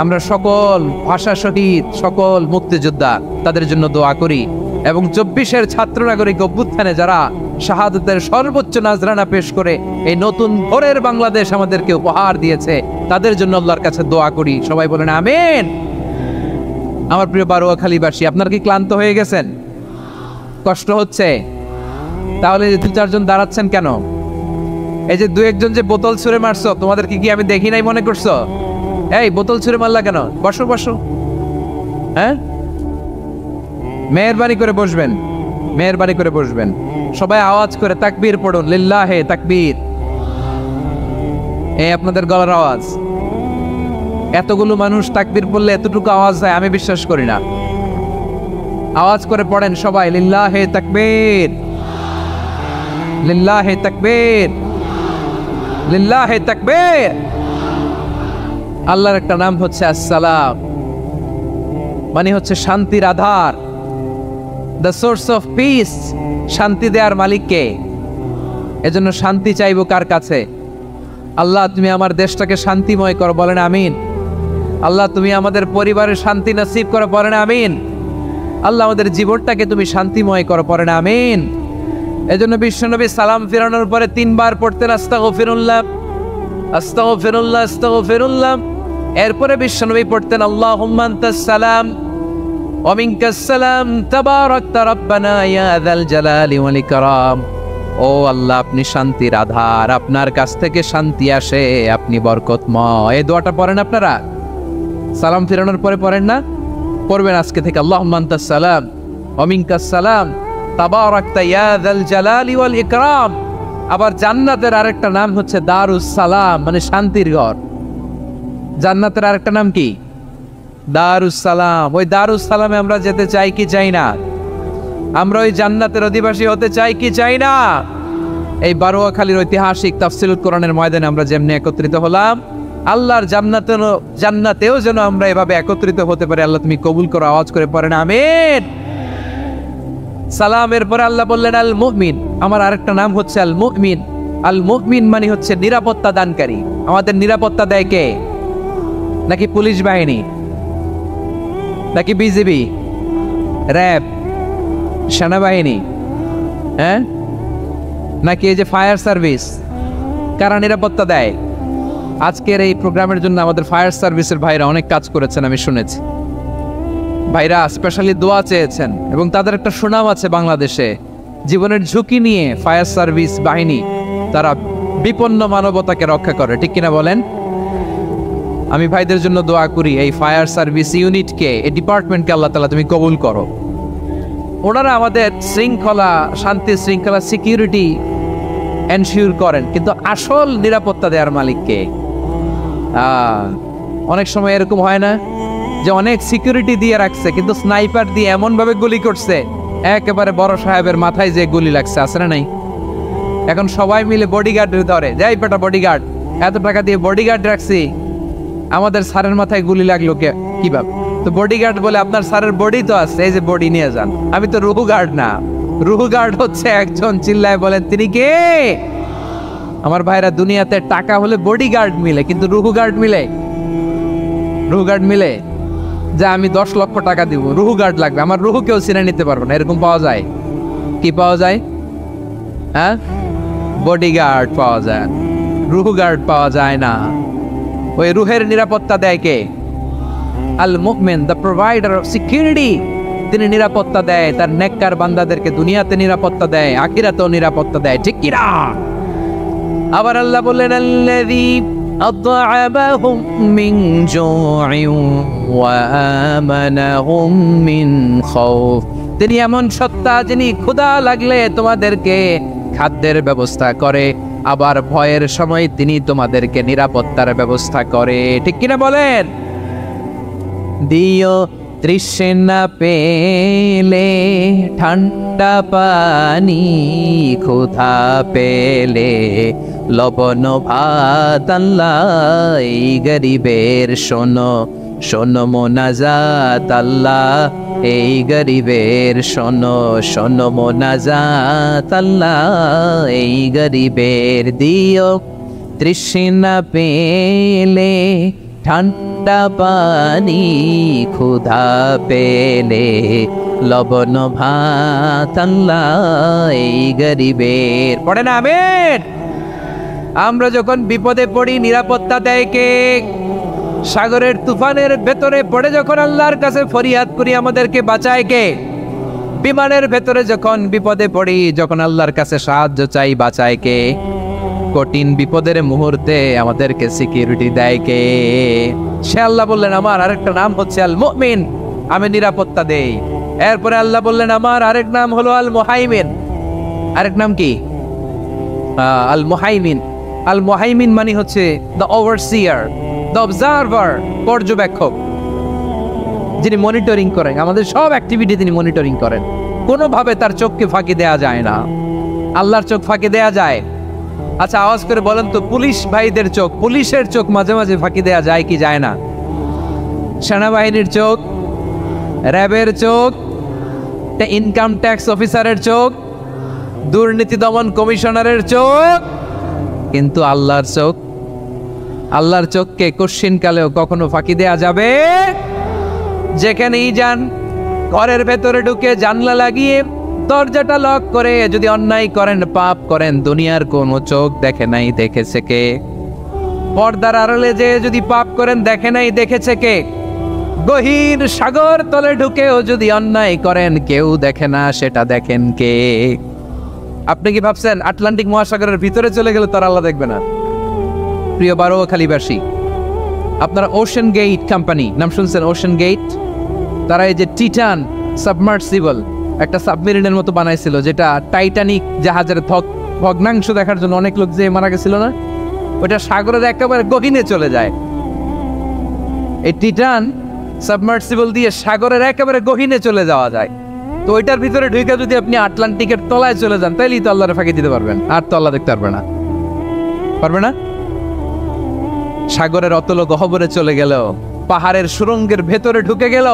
আমরা সকল ভাষা শহীদ, সকল মুক্তিযোদ্ধা তাদের জন্য দোয়া করি, এবং 24-এর ছাত্র নাগরিক অভ্যুত্থানে যারা শাহাদাতের সর্বোচ্চ নাজরানা পেশ করে এই নতুন ভোরের বাংলাদেশ আমাদেরকে উপহার দিয়েছে, তাদের জন্য আল্লাহর কাছে দোয়া করি। সবাই বলেন আমিন। আমার প্রিয় বারোয়াখালীবাসী, আপনারা কি ক্লান্ত হয়ে গেছেন? কষ্ট হচ্ছে? তাহলে 2-4 জন দাঁড়াচ্ছেন কেন? এই যে 2-1 যে বোতল ছুঁড়ে মারছো, তোমাদেরকে কি আমি দেখি নাই মনে করছো? এই বোতল ছুঁড়ে মারলা কেন? বসো বসো। হ্যাঁ, মেহেরবানি করে বসবেন, মেহেরবানি করে বসবেন। সবাই আওয়াজ করে তাকবীর পড়ুন, লিল্লাহে তাকবীর। এই আপনাদের গলার আওয়াজ। এতগুলো মানুষ তাকবীর পড়লে এতটুকু আওয়াজ হয় আমি বিশ্বাস করি না। আওয়াজ করে পড়েন সবাই, লিল্লাহে তাকবীর, লিল্লাহে তাকবীর, লিল্লাহে তাকবীর। আল্লাহর একটা নাম হচ্ছে আসসালাম, মানে হচ্ছে শান্তির আধার, দ্য সোর্স অফ পিস। শান্তি দেওয়ার মালিককে। এজন্য শান্তি চাইবো কার কাছে? আল্লাহ তুমি আমার দেশটাকে শান্তিময় করো, বলেন আমিন। আল্লাহ তুমি আমাদের পরিবারের শান্তি নসিব করো, বলেন আমিন। আল্লাহ আমাদের জীবনটাকে তুমি শান্তিময় করো, পড়েন আমিন। এজন্য বিশ্বনবী সালাম ফিরানোর পরে 3 বার পড়তেন আস্তাগফিরুল্লাহ, আস্তাগফিরুল্লাহ, আস্তাগফিরুল্লাহ। এরপরে বিশ্বনবী পড়তেন আল্লাহুম্মা আনতাস সালাম ওয়া মিনকাস সালাম তাবারাকতা রাব্বানা ইয়া যাল জালালি ওয়াল ইকরাম। ও আল্লাহ, আপনি শান্তির আধার, আপনার কাছ থেকে শান্তি আসে, আপনি বরকতময়। এই দোয়াটা পড়েন আপনারা সালাম ফিরানোর পরে, পড়েন না? পড়বেন আজকে থেকে, আল্লাহুম্মা আনতাস সালাম ওয়া মিনকাস সালাম তাবারাকতা ইয়া যাল জালালি ওয়াল ইকরাম। আবার জান্নাতের আরেকটা নাম হচ্ছে দারুস সালাম, মানে শান্তির ঘর। জান্নাতের আরেকটা নাম কি? দারুস সালাম। ওই দারুস সালামে আমরা যেতে চাই কি চাই না? আমরা ওই জান্নাতের অধিবাসী হতে চাই কি চাই না? এই বারোয়াখালীর ঐতিহাসিক তাফসীরুল কোরআনের ময়দানে আমরা যেমনি একত্রিত হলাম, আল্লাহর জান্নাতেও যেন আমরা এভাবে একত্রিত হতে পারি। আল্লাহ তুমি কবুল করো। আওয়াজ করে পড়েন আমিন। সালামের পরে আল্লাহ বললেন আল মুমিন। আমার আরেকটা নাম হচ্ছে আল মুমিন। আল মুমিন মানে হচ্ছে নিরাপত্তা দানকারী। আমাদের নিরাপত্তা দেয় কে? নাকি পুলিশ বাহিনী, নাকি বিজিবি, র্যাব, সেনাবাহিনী, হ্যাঁ, নাকি এই যে ফায়ার সার্ভিস? কারা নিরাপত্তা দেয়? আজকের এই প্রোগ্রামের জন্য আমাদের ফায়ার সার্ভিসের ভাইরা অনেক কাজ করেছেন, আমি শুনেছি। ভাইরা স্পেশালি দোয়া চেয়েছেন, এবং তাদের একটা সুনাম আছে বাংলাদেশে। জীবনের ঝুঁকি নিয়ে ফায়ার সার্ভিস বাহিনী তারা বিপন্ন মানবতাকে রক্ষা করে, ঠিক কিনা বলেন? আমি ভাইদের জন্য দোয়া করি, এই ফায়ার সার্ভিস ইউনিটকে, এই ডিপার্টমেন্টকে আল্লাহ তাআলা তুমি কবুল করো। ওনারা আমাদের শৃঙ্খলা, শান্তি শৃঙ্খলা, সিকিউরিটি এনশিওর করেন, কিন্তু আসল নিরাপত্তা দেওয়ার মালিককে। অনেক সময় এরকম হয় না যে অনেক সিকিউরিটি দিয়ে রাখছে, কিন্তু স্নাইপার দিয়ে এমন ভাবে গুলি করছে একেবারে বড় সাহেবের মাথায় যে গুলি লাগছে, আছে না নাই? এখন সবাই মিলে বডিগার্ড ধরে, যাই বেটা বডিগার্ড, এত টাকা দিয়ে বডিগার্ড রাখছি, আমাদের স্যারের মাথায় গুলি লাগলো কিভাবে? তো বডিগার্ড বলে আপনার স্যারের বডি তো আছে, এই যে বডি নিয়ে যান। আমি তো রুহু গার্ড না। রুহু গার্ড হচ্ছে একজন, চিল্লায় বলেন তিনি কে? আমার ভাইরা, দুনিয়াতে টাকা হলে বডিগার্ড মিলে, কিন্তু রুহু গার্ড মিলে? রুহু গার্ড মিলে? যে আমি 10 লক্ষ টাকা দিব, রুহু গার্ড লাগবে, আমার রুহু কেউ চিনে নিতে পারবো না, এরকম পাওয়া যায়? কি পাওয়া যায়? হ্যাঁ, বডিগার্ড পাওয়া যায়, রুহু গার্ড পাওয়া যায় না। ওই রুহের নিরাপত্তা দেয় কে? আল মুমিন, দ্য প্রোভাইডার অফ সিকিউরিটি। তিনি নিরাপত্তা দেয় তার নেককার বান্দাদেরকে, দুনিয়াতে নিরাপত্তা দেয়, আখিরাতেও নিরাপত্তা দেয়, ঠিক কি না? আবার আল্লাহ বললেন আল্লাযী আত'আমাহুম মিন জু'ইন ওয়া আমানাহুম মিন খাউফ। তিনি এমন সত্তা যিনি ক্ষুধা লাগলে তোমাদেরকে খাদ্যের ব্যবস্থা করে, আবার ভয়ের সময় তিনি তোমাদেরকে নিরাপত্তার ব্যবস্থা করে, ঠিক কিনা বলেন? দিও তৃষ্ণা পেলে ঠান্ডা পানি, ক্ষুধা পেলে লবণ ভাত, আল্লাহ এই গরিবের শোনো শোনো মোনাজাত, আল্লাহ এই গরিবের শোনো শোনো মোনাজাত, আল্লাহ এই গরিবের দিও তৃষ্ণা পেলে ঠান্ডা পানি, ক্ষুধা পেলে লবণ ভাত, আল্লাহ এই গরিবের। পড়ে না আমিন। আমরা যখন বিপদে পড়ি নিরাপত্তা দেয় কে? সাগরের তুফানের ভেতরে পড়ে যখন আল্লাহর কাছে ফরিয়াদ করি আমাদেরকে বাঁচায় কে? বিমানের ভেতরে যখন বিপদে পড়ি, যখন আল্লাহর কাছে সাহায্য চাই, বাঁচায় কে? কঠিন বিপদের মুহূর্তে আমাদেরকে সিকিউরিটি দেয় কে? সে আল্লাহ বললেন আমার আরেকটা নাম হচ্ছে আল মুমিন, আমি নিরাপত্তা দেই। এরপরে আল্লাহ বললেন আমার আরেক নাম হলো আল মুহাইমিন। আরেক নাম কি? আল মুহাইমিন। আল মুহাইমিন মানে হচ্ছে দ্য ওভারসিয়ার, দ্য অবজারভার, পর্যবেক্ষক, যিনি মনিটরিং করেন আমাদের সব অ্যাক্টিভিটি, তিনি মনিটরিং করেন। কোনোভাবে তার চোখকে ফাঁকি দেয়া যায় না। আল্লাহর চোখ ফাঁকি দেয়া যায়? আচ্ছা আওয়াজ করে বলেন তো, পুলিশ ভাইদের চোখ, পুলিশের চোখ মাঝে মাঝে ফাঁকি দেয়া যায় কি যায় না? সেনাবাহিনীর চোখ, র্যাবের চোখ, ইনকাম ট্যাক্স অফিসারের চোখ, দুর্নীতি দমন কমিশনারের চোখ, কিন্তু আল্লাহর চোখ, আল্লাহর চোখকে কোশ্চিনকালেও কখনো ফাঁকি দেয়া যাবে? যেখানেই যান, ঘরের ভেতরে ঢুকে জানলা লাগিয়ে দরজাটা লক করে যদি অন্যায় করেন, পাপ করেন, দুনিয়ার কোনো চোখ দেখে নাই, দেখেছে কে? পর্দার আড়ালে যে যদি পাপ করেন, দেখে নাই, দেখেছে কে? গহীন সাগর তলে ঢুকেও যদি অন্যায় করেন, কেউ দেখে না, সেটা দেখেন কে? আপনি কি ভাবছেন আটলান্টিক মহাসাগরের ভিতরে চলে গেলে তার আল্লাহ দেখবে না? প্রিয় বারোয়াখালীবাসী, আপনারা ওশেন গেট কোম্পানি নাম শুনছেন? ওশেন গেট, তারা এই যে টিটান সাবমার্সিবল একটা সাবমেরিনের মতো বানাইছিল, যেটা টাইটানিক জাহাজের ভগ্নাংশ দেখার জন্য অনেক লোক যে মারা গেছিল না, ওটা সাগরের একেবারে গহীনে চলে যায়। এই টিটান সাবমার্সিবল দিয়ে সাগরের একেবারে গহীনে চলে যাওয়া যায়। তো ওইটার ভিতরে ঢুকে যদি আপনি আটলান্টিকের তলায় চলে যান, তাইলেই তো আল্লাহরে ফাঁকি দিতে পারবেন, আর তো আল্লাহ দেখতে পারবে না। পারবে না? সাগরের অতল গহ্বরে চলে গেল, পাহাড়ের সুরঙ্গের ভেতরে ঢুকে গেল,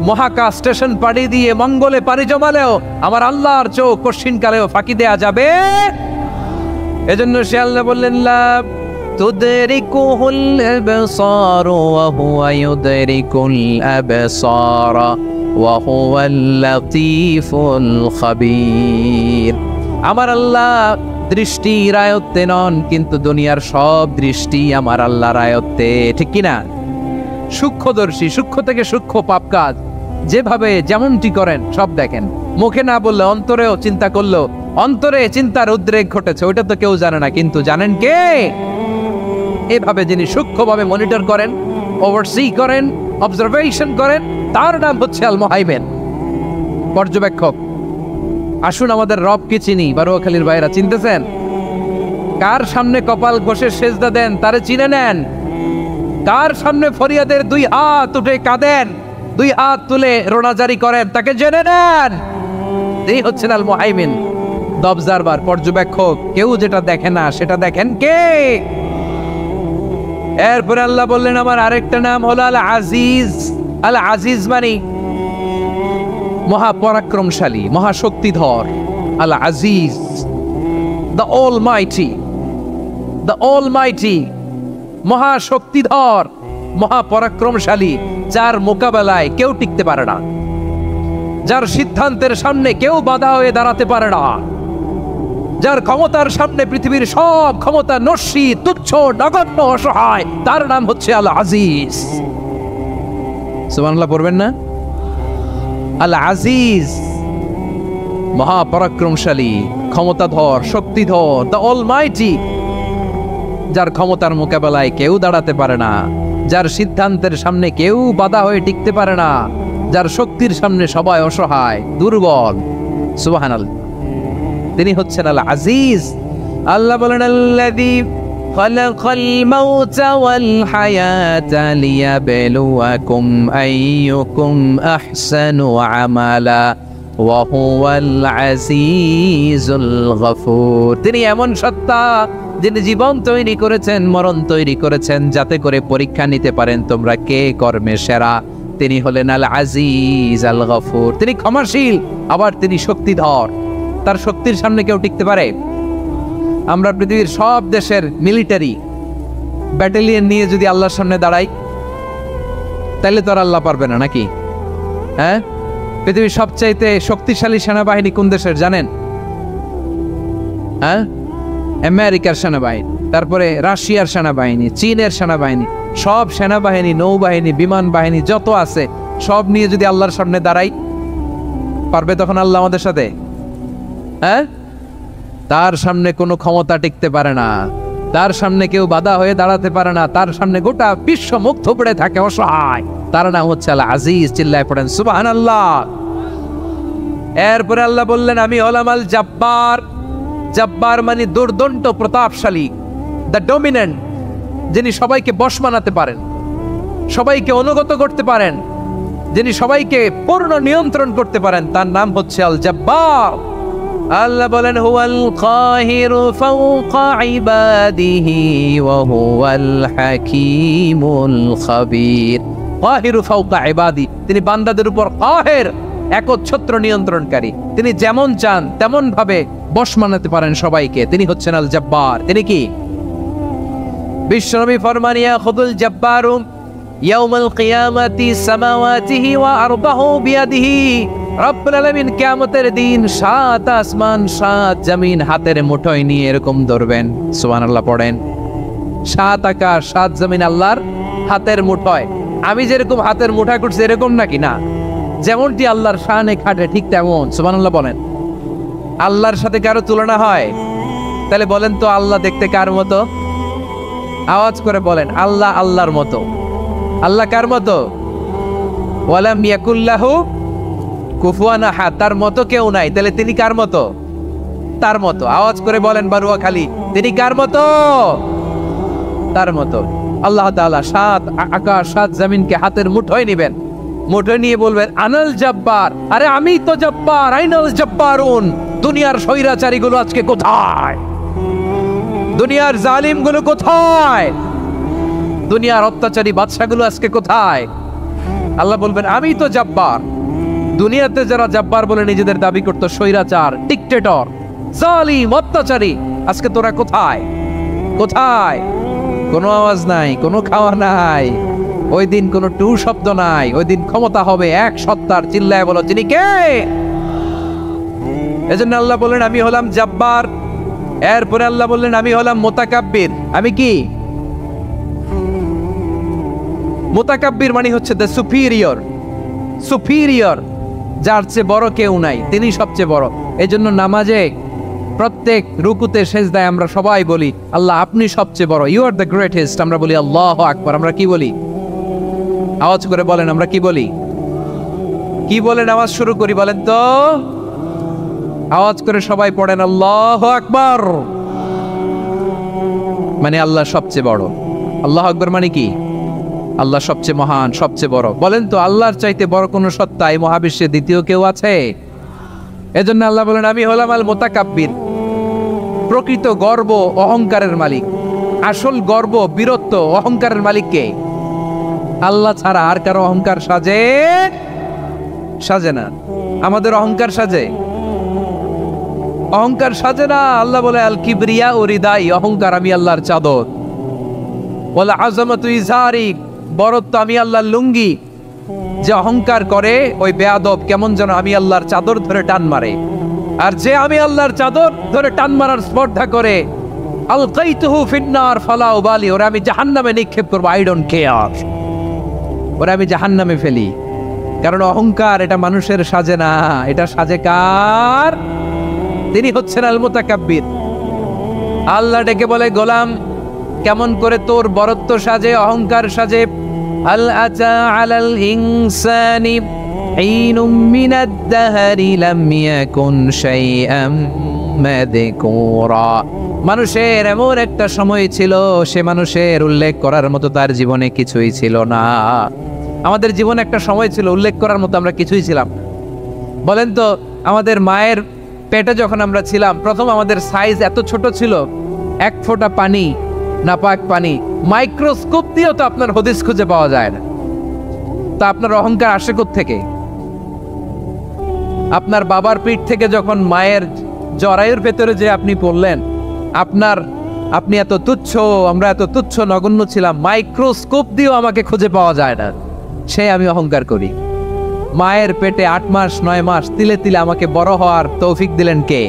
মহাকাশ স্টেশন পাড়ি দিয়ে মঙ্গলে পাড়ি জমালেও আমার আল্লাহর চোখ কঠিনকালেও ফাঁকি দেয়া যাবে? এজন্য সে আল্লাহ বললেন লা তুদরিকুহুল আবসার ওয়া হুয়া ইউদরিকুল আবসার ওয়া হুয়াল লাতীফুল খাবীর। আমার আল্লাহ দৃষ্টির আয়ত্তে নন, কিন্তু দুনিয়ার সব দৃষ্টি আমার আল্লাহর আয়ত্তে, ঠিক কিনা? সূক্ষ্মদর্শী, সূক্ষ্ম থেকে সূক্ষ্ম পাপ কাজ যেভাবে যেমনটি করেন সব দেখেন। মুখে না বললে অন্তরেও চিন্তা করলো, অন্তরে চিন্তার উদ্রেক ঘটেছে, ওইটা তো কেউ জানে না, কিন্তু জানেন কে? এভাবে যিনি সূক্ষ্মভাবে মনিটর করেন, ওভারসি করেন, অবজারভেশন করেন, তার নাম হচ্ছে আল মুহাইমিন, পর্যবেক্ষক। আসুন আমাদের রবকে চিনি। বারোয়াখালীর ভাইরা চিনতেছেন? কার সামনে কপাল ঘষে সেজদা দেন তারে চিনে নেন। কার সামনে ফরিয়াদের দুই হাত উঠে কাঁদেন, দুই হাত তুলে রোনাজারি করেন, তাকে জেনে নেন। এই হচ্ছেন আল মুহাইমিন, দ্য অবজারভার, পর্যবেক্ষক। কেউ যেটা দেখে না সেটা দেখেন কে? এরপরে আল্লাহ বললেন আমার আরেকটা নাম হলো আল আজিজ। আল আজিজ মানে মহাপরাক্রমশালী, মহাশক্তিধর। আল আজিজ, দ্য অলমাইটি, দ্য অলমাইটি, মহাশক্তিধর, মহাপরাক্রমশালী, যার মোকাবেলায় কেউ টিকতে পারে না, যার সিদ্ধান্তের সামনে কেউ বাধা হয়ে দাঁড়াতে পারে না, যার ক্ষমতার সামনে পৃথিবীর সব ক্ষমতা নস্যি, তুচ্ছ, নগণ্য, অসহায়, তার নাম হচ্ছে আল আজিজ। সুবহানাল্লাহ পড়বেন না? আল আজিজ, মহাপরাক্রমশালী, ক্ষমতাধর, শক্তিধর, দ্য অলমাইটি, যার ক্ষমতার মোকাবেলায় কেউ দাঁড়াতে পারে না, যার সিদ্ধান্তের সামনে কেউ বাধা হয়ে টিকতে পারে না, যার শক্তির সামনে সবাই অসহায়, দুর্বল। সুবহানাল্লাহ, তিনি হচ্ছেন আল আজিজ। আল্লাহ বলেন আল্লাযী খালাকাল মাউতা ওয়াল হায়াতা লিয়াবলুয়াকুম আইয়ুকুম আহসানু আমালা ওয়া হুয়াল আজিজুল গফুর। তিনি এমন সত্তা যিনি জীবন তৈরি করেছেন, মরণ তৈরি করেছেন, যাতে করে পরীক্ষা নিতে পারেন তোমরা কে কর্মে সেরা। তিনি হলেন আল আজিজ আল গফুর। তিনি ক্ষমাশীল, আবার তিনি শক্তিধর। তার শক্তির সামনে কেউ টিকতে পারে? আমরা পৃথিবীর সব দেশের মিলিটারি ব্যাটালিয়ন নিয়ে যদি আল্লাহর সামনে দাঁড়াই, তাহলে তো আর আল্লাহ পারবে না নাকি? হ্যাঁ, পৃথিবীর সবচাইতে শক্তিশালী সেনাবাহিনী কোন দেশের জানেন? হ্যাঁ, আমেরিকার সেনাবাহিনী, তারপরে রাশিয়ার সেনাবাহিনী, চীনের সেনাবাহিনী, সব সেনাবাহিনী, নৌবাহিনী, বিমান বাহিনী যত আছে সব নিয়ে যদি আল্লাহর সামনে দাঁড়াই, পারবে তখন আল্লাহ আমাদের সাথে? হ্যাঁ, তার সামনে কোনো ক্ষমতা টিকতে পারে না, তার সামনে কেউ বাধা হয়ে দাঁড়াতে পারে না, তার সামনে গোটা বিশ্ব মুগ্ধ পড়ে থাকে, অসহায়। তার নাম হচ্ছে আল আজিজ। চিল্লায় পড়েন সুবহানাল্লাহ। এরপরে আল্লাহ বললেন আমি হলাম আল জব্বার। জব্বার মানে দুর্দণ্ড প্রতাপশালী, দ্য ডমিনেন্ট, যিনি সবাইকে বশ মানাতে পারেন, সবাইকে অনুগত করতে পারেন, যিনি সবাইকে পূর্ণ নিয়ন্ত্রণ করতে পারেন, তার নাম হচ্ছে আল জব্বার। আল্লাহ বলেন হুয়াল কাহিরু ফাওকা ইবাদিহি ওয়া হুয়াল হাকীমুল খাবীর। কাহিরু ফাওকা ইবাদি, তিনি বান্দাদের উপর কাহের, একচ্ছত্র নিয়ন্ত্রণকারী। তিনি যেমন চান তেমন ভাবে বশ মানাতে পারেন সবাইকে। তিনি হচ্ছেন আল জব্বার। তিনি কি? বিশ্বনবী ফরমান ইয়াখুদুল জব্বারু ইয়াউমাল কিয়ামাতি সামাওয়াতিহি ওয়া আরদাহু বিয়াদিহি। রব্বুল আলামিন কিয়ামতের দিন 7 আসমান 7 জমিন হাতের মুঠোয় নিয়ে এরকম ধরবেন। সুবহানাল্লাহ পড়েন। 7 আকাশ 7 জমিন আল্লাহর হাতের মুঠোয়। আমি যেরকম হাতের মুঠা করছি এরকম নাকি? না, যেমনটি আল্লাহর শানে খাটে ঠিক তেমন। সুবহানাল্লাহ বলেন। আল্লাহর সাথে কারো তুলনা হয়? তাহলে বলেন তো আল্লাহ দেখতে কার মতো? আওয়াজ করে বলেন আল্লাহ আল্লাহর মতো। আল্লাহ কার মতো? ওয়ালাম ইয়াকুল্লাহু কুফুয়ান আহাদ, তার মতো কেউ নাই। তাহলে তিনি কার মতো? তার মতো। আওয়াজ করে বলেন বারুয়াখালী, তিনি কার মতো? তার মতো। আল্লাহ তাআলা 7 আকাশ 7 জমিনকে হাতের মুঠোয় নেবেন, মুঠোয় নিয়ে বলবেন আনাল জব্বার। আরে আমি তো জব্বার, আইনাল জব্বারুন। দুনিয়ার স্বৈরাচারীগুলো আজকে কোথায়? দুনিয়ার জালিমগুলো কোথায়? দুনিয়ার অত্যাচারী বাদশাগুলো আজকে কোথায়? আল্লাহ বলবেন আমি তো জব্বার। দুনিয়াতে যারা জব্বার বলে নিজেদের দাবি করতো, স্বৈরাচার, ডিক্টেটর, জালিম, অত্যাচারী, আজকে তোরা কোথায়? কোথায়? কোনো আওয়াজ নাই, কোনো খাওয়া নাই, ওই দিন কোনো টু শব্দ নাই। ওই দিন ক্ষমতা হবে এক সত্তার। চিল্লায় বলো যিনি কে? এজন্য আল্লাহ বললেন আমি হলাম জব্বার। এরপরে আল্লাহ বললেন আমি হলাম মুতাকাব্বির। আমি কি? মুতাকাব্বির মানে হচ্ছে দ্য সুপিরিয়র। সুপিরিয়র, যার চেয়ে বড় কেউ নাই, তিনি সবচেয়ে বড়। এজন্য নামাজে প্রত্যেক রুকুতে সেজদায় আমরা সবাই বলি আল্লাহ আপনি সবচেয়ে বড়, ইউ আর দ্য গ্রেটেস্ট। আমরা বলি আল্লাহু আকবার। আমরা কি বলি? আওয়াজ করে বলেন আমরা কি বলি? কি বলে নামাজ শুরু করি বলেন তো? আওয়াজ করে সবাই পড়েন আল্লাহু আকবার। মানে আল্লাহ সবচেয়ে বড়। আল্লাহু আকবার মানে কি? আল্লাহ সবচেয়ে মহান, সবচেয়ে বড়। বলেন তো আল্লাহর চাইতে বড় কোন সত্তা এই মহাবিশ্বে দ্বিতীয় কেউ আছে? এজন্য আল্লাহ বলেন আমি হলাম আল মুতাকাব্বির। প্রকৃত গর্ব অহংকারের মালিক, আসল গর্ব, বীরত্ব, অহংকারের মালিক কে? আল্লাহ ছাড়া আর কারো অহংকার সাজে? সাজে না। আমাদের অহংকার সাজে? অহংকার সাজে না। আল্লাহ বলে আল কিবরিয়া ও রিদাই, অহংকার আমি আল্লাহর চাদর। ওয়াল আযামাতু ইজারি, বড়ত্ব আমি আল্লাহর লুঙ্গি। যে অহংকার করে ওই বেয়াদব কেমন যেন আমি আল্লাহর চাদর ধরে টান মারে। আর যে আমি আল্লাহর চাদর ধরে টান মারার স্পর্ধা করে আলকাইতুহু ফিন্নার ফালা উবালি, ওরা আমি জাহান্নামে নিক্ষেপ করবো, আই ডোন্ট কেয়ার। ওরা আমি জাহান্নামে ফেলি। কারণ অহংকার এটা মানুষের সাজে না, এটা সাজে কার? তিনি হচ্ছেন আল মুতাকাব্বির। আল্লাহ ডেকে বলে গোলাম কেমন করে তোর বরত্ব সাজে, অহংকার সাজে? হাল আতা আলাল ইনসানি হিনুম মিনাদ দাহরি লাম ইয়াকুন শাইআম মাযকুরা। মানুষের এমন একটা সময় ছিল, সে মানুষের উল্লেখ করার মতো তার জীবনে কিছুই ছিল না। আমাদের জীবনে একটা সময় ছিল উল্লেখ করার মতো আমরা কিছুই ছিলাম না। বলেন তো, আমাদের মায়ের পেটে যখন আমরা ছিলাম, প্রথম আমাদের সাইজ এত ছোট ছিল, এক ফোঁটা পানি, নাপাক পানি, মাইক্রোস্কোপ দিয়েও তো আপনার হদিস খুঁজে পাওয়া যায় না। তা আপনার অহংকার আসে কোত্থেকে? আপনার বাবার পিঠ থেকে যখন মায়ের জরায়ুর ভেতরে যে আপনি পড়লেন, আপনি এত তুচ্ছ, আমরা এত তুচ্ছ নগণ্য ছিলাম, মাইক্রোস্কোপ দিয়েও আমাকে খুঁজে পাওয়া যায় না, সে আমি অহংকার করি। মায়ের পেটে 8 মাস 9 মাস তিলে তিলে আমাকে বড় হওয়ার তৌফিক দিলেন কে?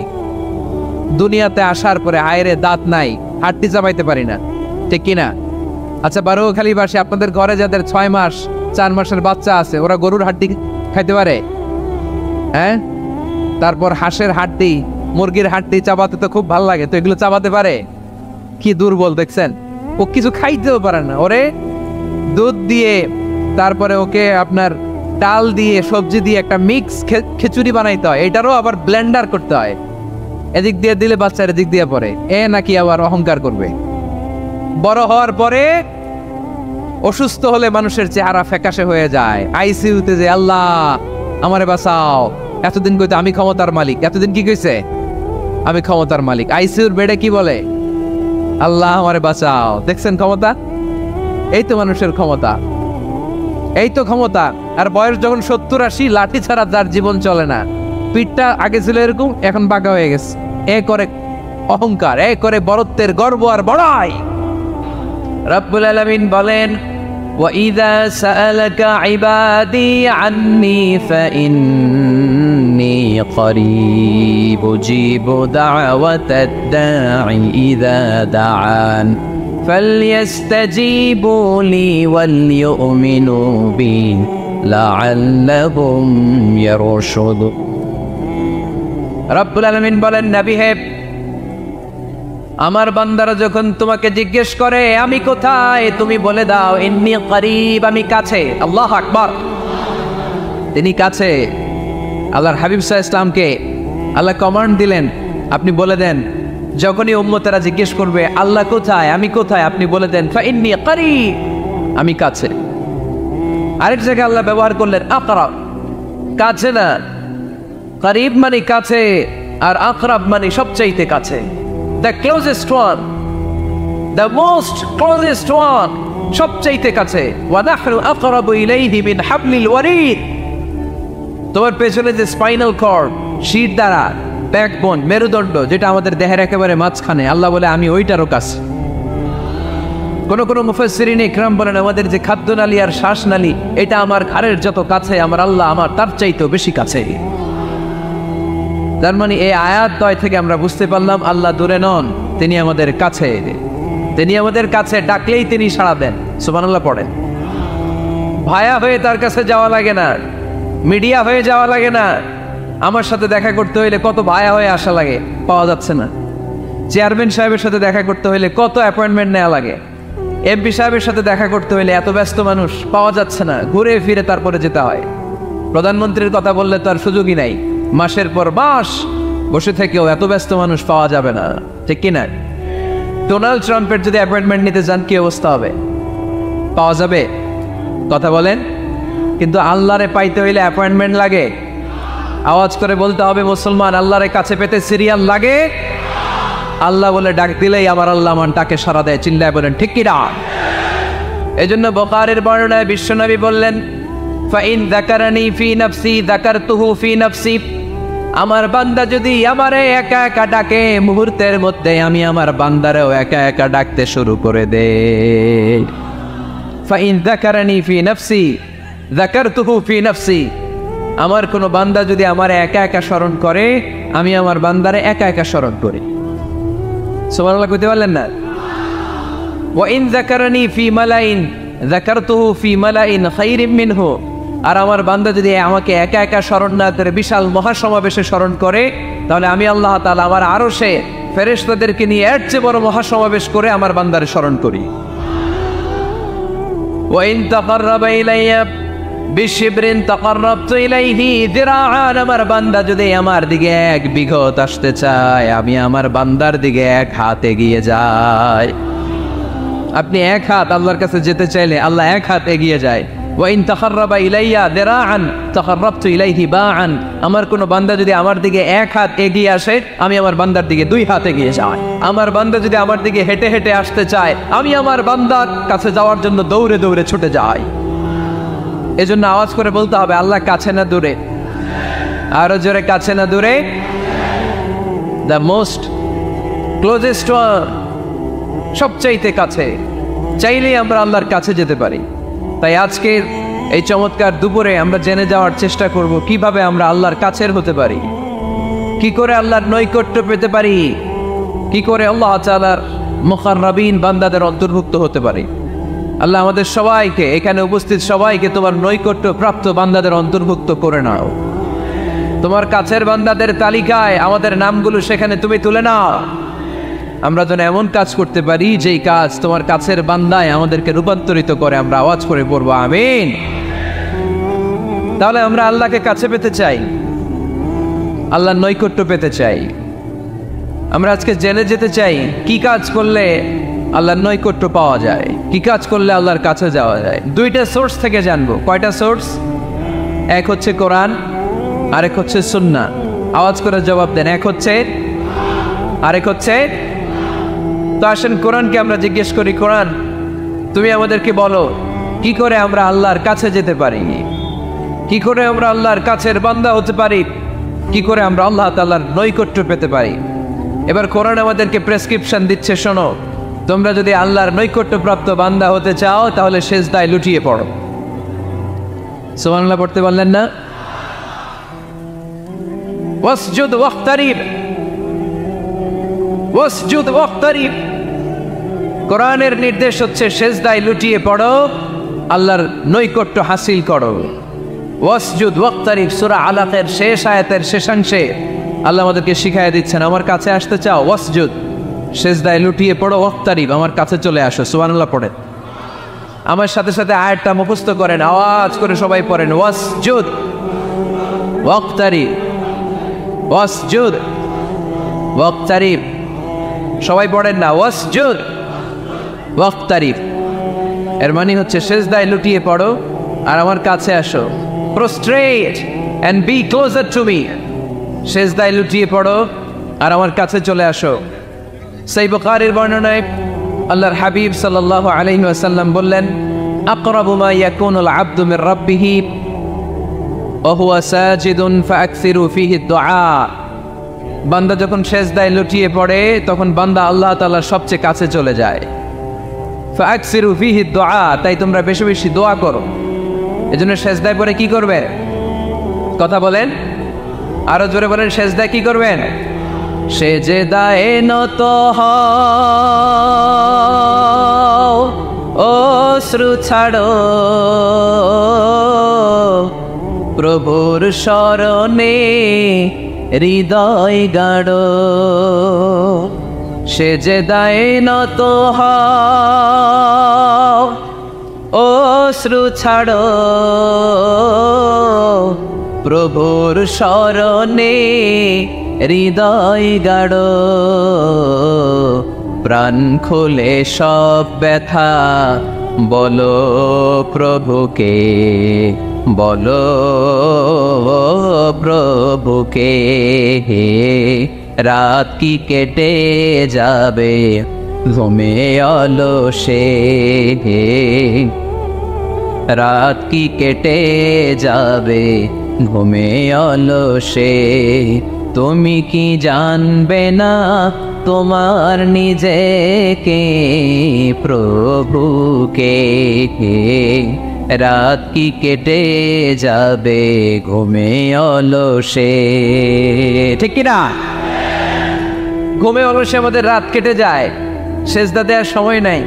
দুনিয়াতে আসার পরে আয়রে দাঁত নাই, হাড্ডি চাবাইতে পারি না, ঠিক কিনা? আচ্ছা, বারোখালীবাসী, আপনাদের ঘরে যাদের 6 মাস 4 মাসের বাচ্চা আছে, ওরা গরুর হাড্ডি খাইতে পারে? হ্যাঁ। তারপর হাঁসের হাড্ডি, মুরগির হাড্ডি চাবাতে তো খুব ভালো লাগে, তো এগুলো চাবাতে পারে? কি দুর্বল দেখছেন, ও কিছু খাইতেও পারে না। ওরে দুধ দিয়ে, তারপরে ওকে আপনার ডাল দিয়ে, সবজি দিয়ে একটা মিক্স খিচুড়ি বানাইতে হয়, এটারও আবার ব্লেন্ডার করতে হয়। এদিক দিয়ে দিলে বাচ্চার এদিক দিয়ে পড়ে, এ নাকি আবার অহংকার করবে। বড় হওয়ার পরে অসুস্থ হলে মানুষের চেহারা ফ্যাকাশে হয়ে যায়, আইসিইউতে যে আল্লাহ আমারে বাঁচাও, এতদিন কইতে আমি ক্ষমতার মালিক, এতদিন কি কইছে আমি ক্ষমতার মালিক, আইসিইউর বেডে কি বলে আল্লাহ আমারে বাঁচাও। দেখছেন ক্ষমতা? এই তো মানুষের ক্ষমতা, এই তো ক্ষমতা। আর বয়স যখন 70-80, লাঠি ছাড়া তার জীবন চলে না। পিঠটা আগে ছিল এরকম, এখন বাঁকা হয়ে গেছে। এ করে অহংকার, এ করে বড়ত্বের গর্ব আর বড়াই। রব্বুল আলামিন বলেন, وَإِذَا سَأَلَكَ عِبَادِي عَنِّي فَإِنِّي قَرِيبٌ أُجِيبُ دَعْوَةَ الدَّاعِ إِذَا دَعَانِ فَلْيَسْتَجِيبُوا لِي وَلْيُؤْمِنُوا بِي لَعَلَّهُمْ يَرْشُدُونَ। রব্বুল আলামিন বলেন, নবী হে, আমার বান্দারা যখন তোমাকে জিজ্ঞেস করে আমি কোথায়, তুমি বলে দাও ইন্নী করিব, আমি কাছে। আল্লাহু আকবার, তিনি কাছে। আল্লাহর হাবিব সাল্লাল্লাহু আলাইহি ওয়াসাল্লামকে আল্লাহ কমান্ড দিলেন, আপনি বলে দেন, যখনই উম্মতেরা জিজ্ঞেস করবে আল্লাহ কোথায়, আমি কোথায়, আপনি বলে দেন ফাইন্নী করিব, আমি কাছে। আরেক জায়গায় আল্লাহ ব্যবহার করলেন আকরাব, কাছে না, করিব মানে কাছে, আর আকরাব মানে সবচাইতে কাছে। The closest one, the most closest one, সবচাইতে কাছে। وَنَحْنُ أَقْرَبُ إِلَيْهِ مِنْ حَبْلِ الْوَرِيدِ। তোমার পেছনে যে স্পাইনাল কর্ড, শির দ্বারা, ব্যাকবোন, মেরুদণ্ড, যেটা আমাদের দেহের একেবারে মাঝখানে, আল্লাহ বলে আমি ওইটারও কাছে। কোন কোন মুফাসসিরিন ইকরাম বলেন, আমাদের যে খাদ্যনালী আর শ্বাসনালী, এটা আমার ঘাড়ের যত কাছে, আমার আল্লাহ আমার তার চাইতেও বেশি কাছে। তার মানে এই আয়াতদ্বয় থেকে আমরা বুঝতে পারলাম আল্লাহ দূরে নন, তিনি আমাদের কাছে। তিনি আমাদের কাছে, ডাকলেই তিনি সাড়া দেন। সুবহানাল্লাহ পড়েন। ভায়া হয়ে তার কাছে যাওয়া লাগে না, মিডিয়া হয়ে যাওয়া লাগে না। আমার সাথে দেখা করতে হইলে কত ভায়া হয়ে আসা লাগে, পাওয়া যাচ্ছে না। চেয়ারম্যান সাহেবের সাথে দেখা করতে হইলে কত অ্যাপয়েন্টমেন্ট নেওয়া লাগে। এমপি সাহেবের সাথে দেখা করতে হইলে এত ব্যস্ত মানুষ, পাওয়া যাচ্ছে না, ঘুরে ফিরে তারপরে যেতে হয়। প্রধানমন্ত্রীর কথা বললে তো আর সুযোগই নাই, মাসের পর মাস বসে থেকেও এত ব্যস্ত মানুষ পাওয়া যাবে না, ঠিক কিনা? ডোনাল্ড ট্রাম্পের যদি অ্যাপয়েন্টমেন্ট নিতে যান কি অবস্থা হবে? পাওয়া যাবে? কথা বলেন। কিন্তু আল্লাহরে পাইতে হইলে অ্যাপয়েন্টমেন্ট লাগে। আওয়াজ করে বলতে হবে, মুসলমান, আল্লাহরে কাছে পেতে সিরিয়াল লাগে। আল্লাহ বলে ডাক দিলেই আমার আল্লাহ আমার ডাকে সাড়া দেয়। চিল্লায় বলেন ঠিক কিনা? এজন্য বুখারীর বর্ণনায় বিশ্বনবী বললেন, ফাইন যাকারানি ফি নাফসি যাকারতুহু ফি নাফসি। আমার বান্দা যদি আমারে একা একা ডাকে, মুহূর্তের মধ্যে আমি আমার বান্দারেও একা একা ডাকতে শুরু করে দেই। ফাইন যাকারানি ফি নাফসি যাকারতুহু ফি নাফসি। আমার কোনো বান্দা যদি আমারে একা একা স্মরণ করে, আমি আমার বান্দারে একা একা স্মরণ করি। সুবহানাল্লাহ কইতে পারলেন না? ওয়া ইন যাকারানি ফি মালাইন যাকারতুহু ফি মালাইন খায়রিম মিনহু। আর আমার বান্দা যদি আমাকে একা একা স্মরণ না করে বিশাল মহাসমাবেশে স্মরণ করে, তাহলে আমি আল্লাহ তাআলা আমার আরশে ফেরেশতাদেরকে নিয়ে এর চেয়ে বড় মহাসমাবেশ করে আমার বান্দারে স্মরণ করি। ওয়া ইন তাকাররাবা ইলাইয়া বিশিবরিন তাকাররাবতু ইলাইহি যিরাআন, আমার বান্দা যদি আমার দিকে 1 বিঘত আসতে চায়, আমি আমার বান্দার দিকে 1 হাত এগিয়ে যাই। আপনি 1 হাত আল্লাহর কাছে যেতে চাইলে আল্লাহ 1 হাত এগিয়ে যায়। ওয়া ইন তাকাররাবা ইলাইয়া যিরাআন তাকাররাবতু ইলাইহি বাআন, আমার কোন বান্দা যদি আমার দিকে 1 হাত এগিয়ে আসে, আমি আমার বান্দার দিকে 2 হাত এগিয়ে যাই। আমার বান্দা যদি আমার দিকে হেঁটে হেঁটে আসতে চায়, আমি আমার বান্দার কাছে যাওয়ার জন্য দৌড়ে দৌড়ে ছুটে যাই। এজন্য আওয়াজ করে বলতে হবে, আল্লাহ কাছে না দূরে? আরো জোরে, কাছে না দূরে? দ্য মোস্ট ক্লোজেস্ট ওয়ান, সবচাইতে কাছে। চাইলেই আমরা আল্লাহর কাছে যেতে পারি। তাই আজকের এই চমৎকার দুপুরে আমরা জেনে যাওয়ার চেষ্টা করব কিভাবে আমরা আল্লাহর কাছের হতে পারি, কি করে আল্লাহর নৈকট্য পেতে পারি, কি করে আল্লাহ তাআলার মুকাররাবিন বান্দাদের অন্তর্ভুক্ত হতে পারি। আল্লাহ আমাদের সবাইকে, এখানে উপস্থিত সবাইকে তোমার নৈকট্য প্রাপ্ত বান্দাদের অন্তর্ভুক্ত করে নাও। তোমার কাছের বান্দাদের তালিকায় আমাদের নামগুলো সেখানে তুমি তুলে নাও। আমরা যেন এমন কাজ করতে পারি যেই কাজ তোমার কাছের বান্দায় আমাদেরকে রূপান্তরিত করে। আমরা আওয়াজ করে পড়বো আমিন। তাহলে আমরা আল্লাহকে কাছে পেতে চাই, আল্লাহর নৈকট্য পেতে চাই। আমরা আজকে জেনে যেতে চাই কি কাজ করলে আল্লাহর নৈকট্য পাওয়া যায়, কি কাজ করলে আল্লাহর কাছে যাওয়া যায়। 2টা সোর্স থেকে জানবো। কয়টা সোর্স? এক হচ্ছে কোরআন, আরেক হচ্ছে সুন্নাহ। আওয়াজ করে জবাব দেন, এক হচ্ছে, আরেক হচ্ছে। তো আসেন কোরআনকে আমরা জিজ্ঞেস করি, কোরআন তুমি আমাদেরকে বলো কি করে আমরা আল্লাহর কাছে যেতে পারি, কি করে আমরা আল্লাহর কাছের বান্দা হতে পারি, কি করে আমরা আল্লাহ তাআলার নৈকট্য পেতে পারি। এবার কোরআন আমাদেরকে প্রেসক্রিপশন দিচ্ছে, শোনো, তোমরা যদি আল্লাহর নৈকট্য প্রাপ্ত বান্দা হতে চাও তাহলে সেজদায় লুটিয়ে পড়ো। সুবহানাল্লাহ পড়তে পারলেন না? ওয়াসজুদ ওয়াক্তারিব, ওয়াসজুদ ওয়াক্তারিব। কোরআনের নির্দেশ হচ্ছে সেজদায় লুটিয়ে পড়ো, আল্লাহর নৈকট্য হাসিল করো। ওয়াসজুদ ওয়াক্তারিব সূরা আলাকের শেষ আয়াতের শেষাংশে আল্লাহ আমাদেরকে শিখাইয়া দিচ্ছেন, আমার কাছে আসতে চাও, ওয়াসজুদ, সেজদায় লুটিয়ে পড়ো, ওয়াক্তারিব, আমার কাছে চলে আসো। সুবহানাল্লাহ পড়েন। আমার সাথে সাথে আয়াতটা মুখস্থ করেন, আওয়াজ করে সবাই পড়েন, ওয়াসজুদ ওয়াক্তারিব, ওয়াসজুদ ওয়াক্তারিব। সবাই পড়েন না, ওয়াসজুদ ওয়াক্তারিব। এর মানে হচ্ছে সেজদায় লুটিয়ে পড়ো আর আমার কাছে আসো। Prostrate and be closer to me. সেজদায় লুটিয়ে পড়ো আর আমার কাছে চলে আসো। সহিহ বুখারীর বর্ণনায় আল্লাহর হাবিব সাল্লাল্লাহু আলাইহি ওয়াসাল্লাম বললেন, আকরাবু মা ইয়াকুনুল আবদু মির রাব্বিহি ওয়া হুয়া সাজিদুন ফাআকসিরু ফীহি দুআ। বান্দা যখন সেজদায় লুটিয়ে পড়ে তখন বান্দা আল্লাহ তাআলার সবচেয়ে কাছে চলে যায়। ফাআকসিরু ফীহি দুআ, তাই তোমরা বেশি বেশি দোয়া করো। এজন্য সেজদায় পড়ে কি করবে? কথা বলেন, আরো জোরে বলেন, সেজদায় কি করবেন? সেজদায় নত হও, অশ্রু ছাড়ো, প্রভুর শরণে হৃদয় গাড়ো। সেজদায় নত হও, অশ্রু ছাড়ো, প্রভুর শরণে হৃদয় গাড়ো। প্রাণ খুলে সব ব্যথা বলো প্রভুকে, বলো প্রভুকে। রাত কি কেটে যাবে ঘুমে অলসে, রাত কি কেটে যাবে ঘুমে অলসে। তুমি কি জানবে না তোমার নিজেকে প্রভুকে। রাত কি কেটে যাবে ঘুমে অলসে। ঠিক কিনা? ঘুমে অলসে আমাদের রাত কেটে যায়, সেজদা দেওয়ার সময় নাই।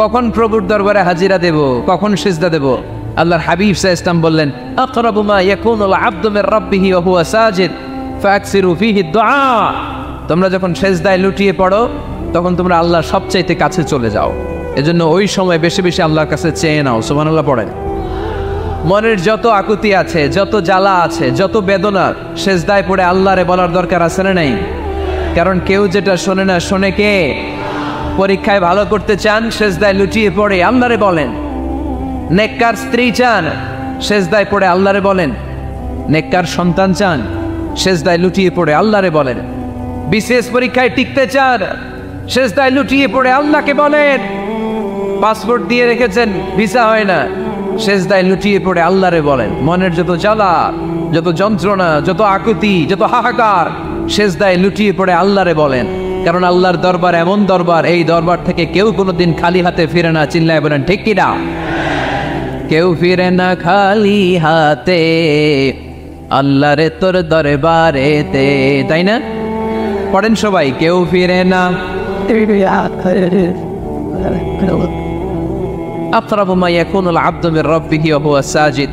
কখন প্রভুর দরবারে হাজিরা দেব, কখন সেজদা দেব? আল্লাহর হাবিব সাল্লাল্লাহু আলাইহি ওয়াসাল্লাম বললেন, আকরাবু মা ইয়াকুনুল আবদু মির রাব্বিহি ওয়া হুয়া সাজিদ ফাআকসিরু ফীহি দুআ। তোমরা যখন সেজদায় লুটিয়ে পড়ো তখন তোমরা আল্লাহর সবচাইতে কাছে চলে যাও। এজন্য ওই সময় বেশি বেশি আল্লাহর কাছে চেয়ে নাও। সুবহানাল্লাহ পড়েন। মনের যত আকুতি আছে, যত জ্বালা আছে, যত বেদনা, সেজদায় পড়ে আল্লাহরে বলার দরকার আছে না নাই? কারণ কেউ যেটা শোনে না, শোনে কে? পরীক্ষায় ভালো করতে চান, সেজদায় লুটিয়ে পড়ে আল্লাহরে বলেন। নেককার স্ত্রী চান, সেজদায় পড়ে আল্লাহরে বলেন। নেককার সন্তান চান, সেজদায় লুটিয়ে পড়ে আল্লাহরে বলেন। বিশেষ পরীক্ষায় টিকতে চান, সেজদায় লুটিয়ে পড়ে আল্লাহকে বলেন। পাসপোর্ট দিয়ে রেখেছেন, ভিসা হয় না, সেজদায় লুটিয়ে পড়ে আল্লাহরে বলেন। মনের যত জ্বালা, যত যন্ত্রণা, যত আকুতি, যত হাহাকার, সেজদায় লুটিয়ে পড়ে আল্লাহরে বলেন। কারণ আল্লাহর দরবার এমন দরবার, এই দরবার থেকে কেউ কোনোদিন খালি হাতে ফিরে না। চিল্লায় বলেন ঠিক কিনা? কেউ ফিরে না খালি হাতে আল্লাহরে তোর দরবারেতে, তাই না? পড়েন সবাই, কেউ ফিরে না। আকরাবু মা ইয়াকুনুল আবদু মির রাব্বিহি ওয়া হুয়া সাজিদ।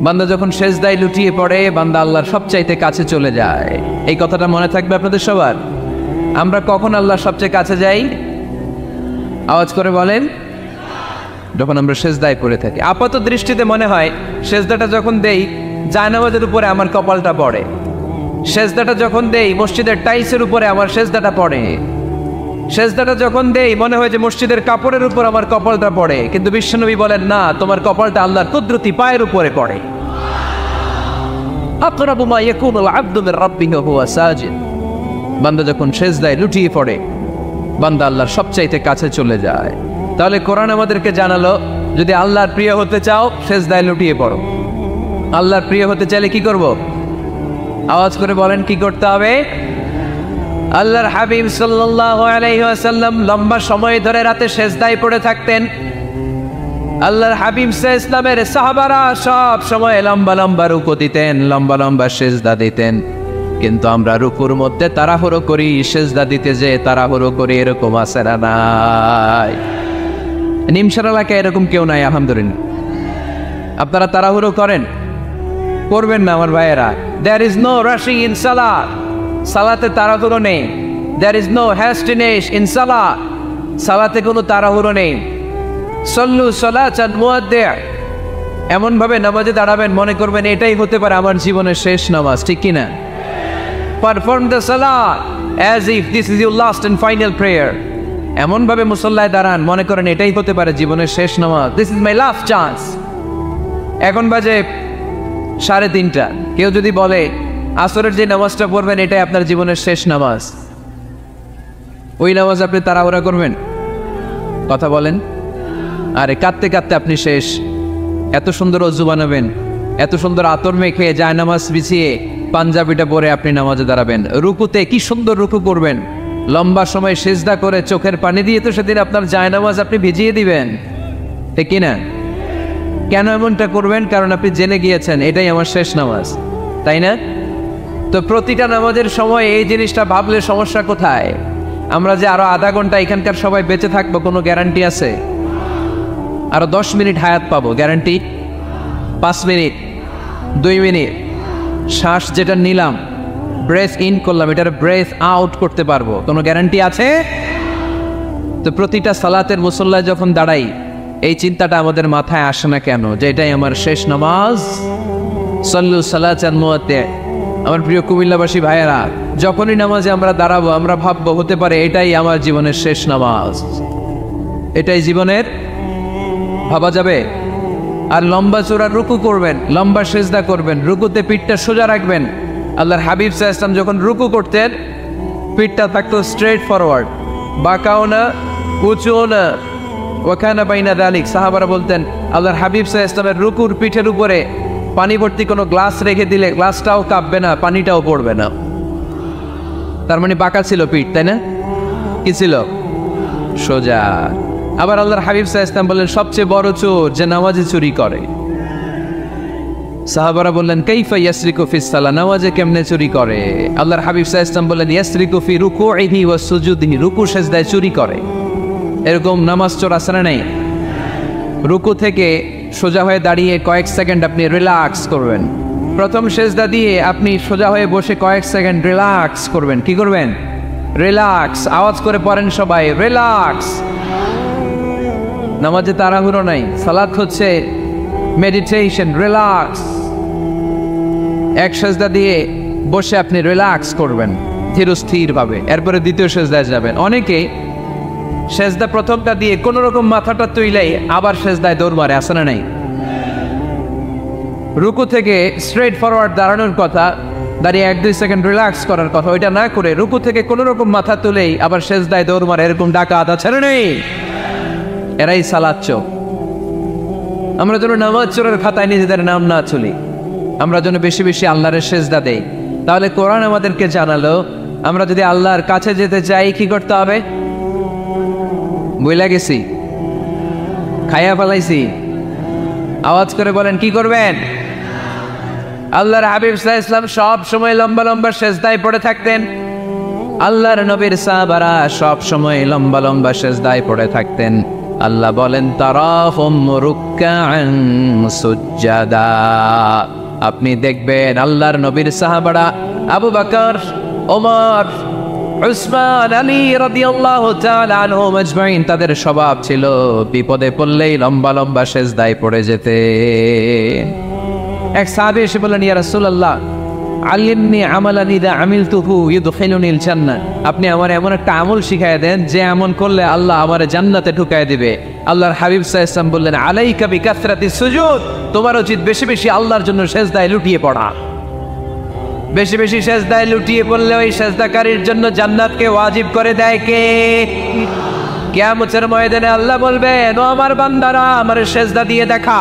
বান্দা যখন সেজদায় লুটিয়ে পড়ে, বান্দা আল্লাহর সবচাইতে কাছে চলে যায়। এই কথাটা মনে থাকবে আপনাদের সবার। আমরা কখন আল্লাহর সবচেয়ে কাছে যাই? আওয়াজ করে বলেন। যখন আমরা সেজদায় পড়ে থাকি। আপাত দৃষ্টিতে মনে হয় সেজদাটা যখন দেই, জায়নামাজের উপরে আমার কপালটা পড়ে। সেজদাটা যখন দেই, মসজিদের টাইলসের উপরে আমার সেজদাটা পড়ে। সেজদাটা যখন দেই, মনে হয় যে মসজিদের কাপড়ের উপর আমার কপালটা পড়ে। কিন্তু বিশ্বনবী বলেন, না, তোমার কপালটা আল্লাহর কুদরতি পায়ের উপরে পড়ে। আকরাবু মা ইয়াকুনুল আবদু মির রাব্বিহি ওয়া হুয়া সাজিদ। বান্দা যখন সেজদায় লুটিয়ে পড়ে, বান্দা আল্লাহর সবচাইতে কাছে চলে যায়। তাহলে কোরআন আমাদেরকে জানালো, যদি আল্লাহর প্রিয় হতে চাও, সেজদায় লুটিয়ে পড়ো। আল্লাহর প্রিয় হতে চাইলে কি করব? আওয়াজ করে বলেন, কি করতে হবে? আল্লাহর হাবিব সাল্লাল্লাহু আলাইহি ওয়াসাল্লাম লম্বা সময় ধরে রাতে সেজদায় পড়ে থাকতেন। আল্লাহর হাবিব সাল্লাল্লাহু আলাইহি ওয়াসাল্লামের সাহাবারা সব সময় লম্বা লম্বা রুকু দিতেন, লম্বা লম্বা সেজদা দিতেন। কিন্তু আমরা রুকুর মধ্যে তাড়াহুড়ো করি, সেজদা দিতে যে তাড়াহুড়ো করি, এরকম আছে না নাই? নিমসার এলাকায় এরকম কেউ নাই আলহামদুলিল্লাহ। আপনারা তাড়াহুড়ো করেন? করবেন না আমার ভাইয়েরা। There is no rushing in salah. সালাতে তাড়াহুড়ো নেই। There is no hastiness in salah. সালাতে কোনো তাড়াহুড়ো নেই। সল্লু সালাতান মুআদ্দিআ। এমন ভাবে নামাজে দাঁড়াবেন, মনে করবেন এটাই হতে পারে আমার জীবনের শেষ নামাজ, ঠিক কি না? Perform the salah as if this is your last and final prayer. এমন ভাবে মুসল্লায় দাঁড়ান, মনে করেন এটাই হতে পারে জীবনের শেষ নামাজ। This is my last chance. এখন বাজে 3:30। কেউ যদি বলে আসরের যে নামাজটা পড়বেন এটাই আপনার জীবনের শেষ নামাজ, ওই নামাজ আপনি তাড়াহুড়া করবেন? কথা বলেন। আরে কাঁদতে কাঁদতে আপনি শেষ। এত সুন্দর অজু বানাবেন, এত সুন্দর আতর মেখে যায় নামাজ বিছিয়ে পাঞ্জাবিটা পরে আপনি নামাজে দাঁড়াবেন। রুকুতে কি সুন্দর রুকু করবেন, লম্বা সময় সেজদা করে চোখের পানি দিয়ে তো সেদিন আপনার জায়নামাজ আপনি ভিজিয়ে দিবেন, ঠিক কিনা? কেন এমনটা করবেন? কারণ আপনি জেনে গিয়েছেন এটাই আমার শেষ নামাজ, তাই না? তো প্রতিটা নামাজের সময় এই জিনিসটা ভাবলে সমস্যা কোথায়? আমরা যে আরো আধা ঘন্টা এখানকার সবাই বেঁচে থাকবো, কোনো গ্যারান্টি আছে? আরো 10 মিনিট হায়াত পাবো, গ্যারান্টি? 5 মিনিট, 2 মিনিট, শ্বাস যেটা নিলাম, ব্রেথ ইন করলাম, এটার ব্রেথ আউট করতে পারবো, কোনো গ্যারান্টি আছে? তো প্রতিটা সালাতের মুসল্লায় যখন দাঁড়াই, এই চিন্তাটা আমাদের মাথায় আসে না কেন যে এটাই আমার শেষ নামাজ? সল্লু সালাতান মুআদ্দিআ। আমার প্রিয় কুমিল্লাবাসী ভাইয়েরা, যখনই নামাজে আমরা দাঁড়াবো, আমরা ভাববো হতে পারে এটাই আমার জীবনের শেষ নামাজ। এটাই জীবনের, ভাবা যাবে? আর লম্বা চূড়া রুকু করবেন, লম্বা সেজদা করবেন, রুকুতে পিঠটা সোজা রাখবেন। আল্লাহর হাবিব সাল্লাল্লাহু আলাইহি ওয়াসাল্লাম যখন রুকু করতেন, পিঠটা থাকতো স্ট্রেট ফরওয়ার্ড, বাঁকাও না, উঁচুও না, ওয়াকানা বাইনা যালিক। সাহাবারা বলতেন আল্লাহর হাবিব সাল্লাল্লাহু আলাইহি ওয়াসাল্লামের রুকুর পিঠের উপরে পানি ভর্তি কোনো গ্লাস রেখে দিলে গ্লাসটাও কাঁপবে না, পানিটাও পড়বে না। তার মানে বাঁকা ছিল পিঠ, তাই না? কি ছিল? সোজা। আবার আল্লাহর হাবিব সাল্লাল্লাহু আলাইহি ওয়াসাল্লাম বললেন সবচেয়ে বড় চোর যে নামাজে চুরি করে। সাহাবারা বললেন কাইফা ইয়াসরিকু ফিস সালাহ, নামাজে কেমনে চুরি করে? আল্লাহর হাবিব সাল্লাল্লাহু আলাইহি ওয়াসাল্লাম বললেন ইয়াসরিকু ফি রুকুইহি ওয়া সুজুদিহি, রুকু সেজদায় চুরি করে। এরকম নামাজ চোর আছে না? নেই? রুকু থেকে সোজা হয়ে দাঁড়িয়ে কয়েক সেকেন্ড আপনি রিল্যাক্স করবেন। প্রথম সেজদা দিয়ে আপনি সোজা হয়ে বসে কয়েক সেকেন্ড রিল্যাক্স করবেন। কি করবেন? রিল্যাক্স। আওয়াজ করে পড়েন সবাই, রিল্যাক্স। নামাজে তাড়াহুড়ো নাই। সালাত হচ্ছে মেডিটেশন, রিল্যাক্স। এক সেজদা দিয়ে বসে আপনি রিল্যাক্স করবেন ধীরস্থির ভাবে, এরপরে দ্বিতীয় সেজদায় যাবেন। অনেকে সেজদা প্রথমটা দিয়ে কোন রকম মাথাটা তুইলেই আবার সেজদায় দৌড় মারে, আসে না নাই? রুকু থেকে স্ট্রেট ফরওয়ার্ড দাঁড়ানোর কথা, দাঁড়িয়ে 1-2 সেকেন্ড রিল্যাক্স করার কথা, ওইটা না করে রুকু থেকে কোন রকম মাথা তুলেই আবার সেজদায় দৌড় মারে, এরকম ডাকাত আছে না নেই? এরাই সালাত চোর। আমরা যেন নামাজ চোরের খাতায় নিজেদের নাম না চলি, আমরা যেন বেশি বেশি আল্লাহর সেজদা দেই। তাহলে কোরআন আমাদেরকে জানালো আমরা যদি আল্লাহর কাছে যেতে চাই কি করতে হবে? বইলা গেছি, খাইয়া ফেলাইছি, আওয়াজ করে বলেন কি করবেন? আল্লাহর হাবিব সাল্লাল্লাহু আলাইহি ওয়াসাল্লাম সব সময় লম্বা লম্বা সেজদায় পড়ে থাকতেন। আল্লাহর নবীর সাহাবারা সব সময় লম্বা লম্বা সেজদায় পড়ে থাকতেন। আল্লাহ বলেন তারাহুম রুকআন সুজদা। আপনি দেখবেন আল্লাহর নবীর সাহাবারা আবু বকর, ওমর, উসমান, আলী রাদিয়াল্লাহু তাআলা আনহুম আজমাইন, তাদের স্বভাব ছিল বিপদে পড়লেই লম্বা লম্বা সেজদায় পড়ে যেতে। এক সাহাবী এসে বললেন ইয়া রাসূলুল্লাহ আল্লিমনি আমালান ইযা আমিলতুহু ইউদখিলুনিল জান্নাহ, আপনি আমার এমন একটা আমল শিখায় দেন যে আমল করলে আল্লাহ আমারে জান্নাতে ঢুকায় দিবে। আল্লাহর হাবিব সাল্লাল্লাহু আলাইহি ওয়াসাল্লাম বললেন আলাইকা বিকাসরাতিস সুজুদ, তোমার উচিত বেশি বেশি আল্লাহর জন্য সেজদায় লুটিয়ে পড়া। বেশি বেশি সেজদায় লুটিয়ে পড়লে ওই সেজদাকারীর জন্য জান্নাতকে ওয়াজিব করে দেয় কে? কিয়ামতের ময়দানে আল্লাহ বলবেন ও আমার বান্দারা আমার সেজদা দিয়ে দেখা,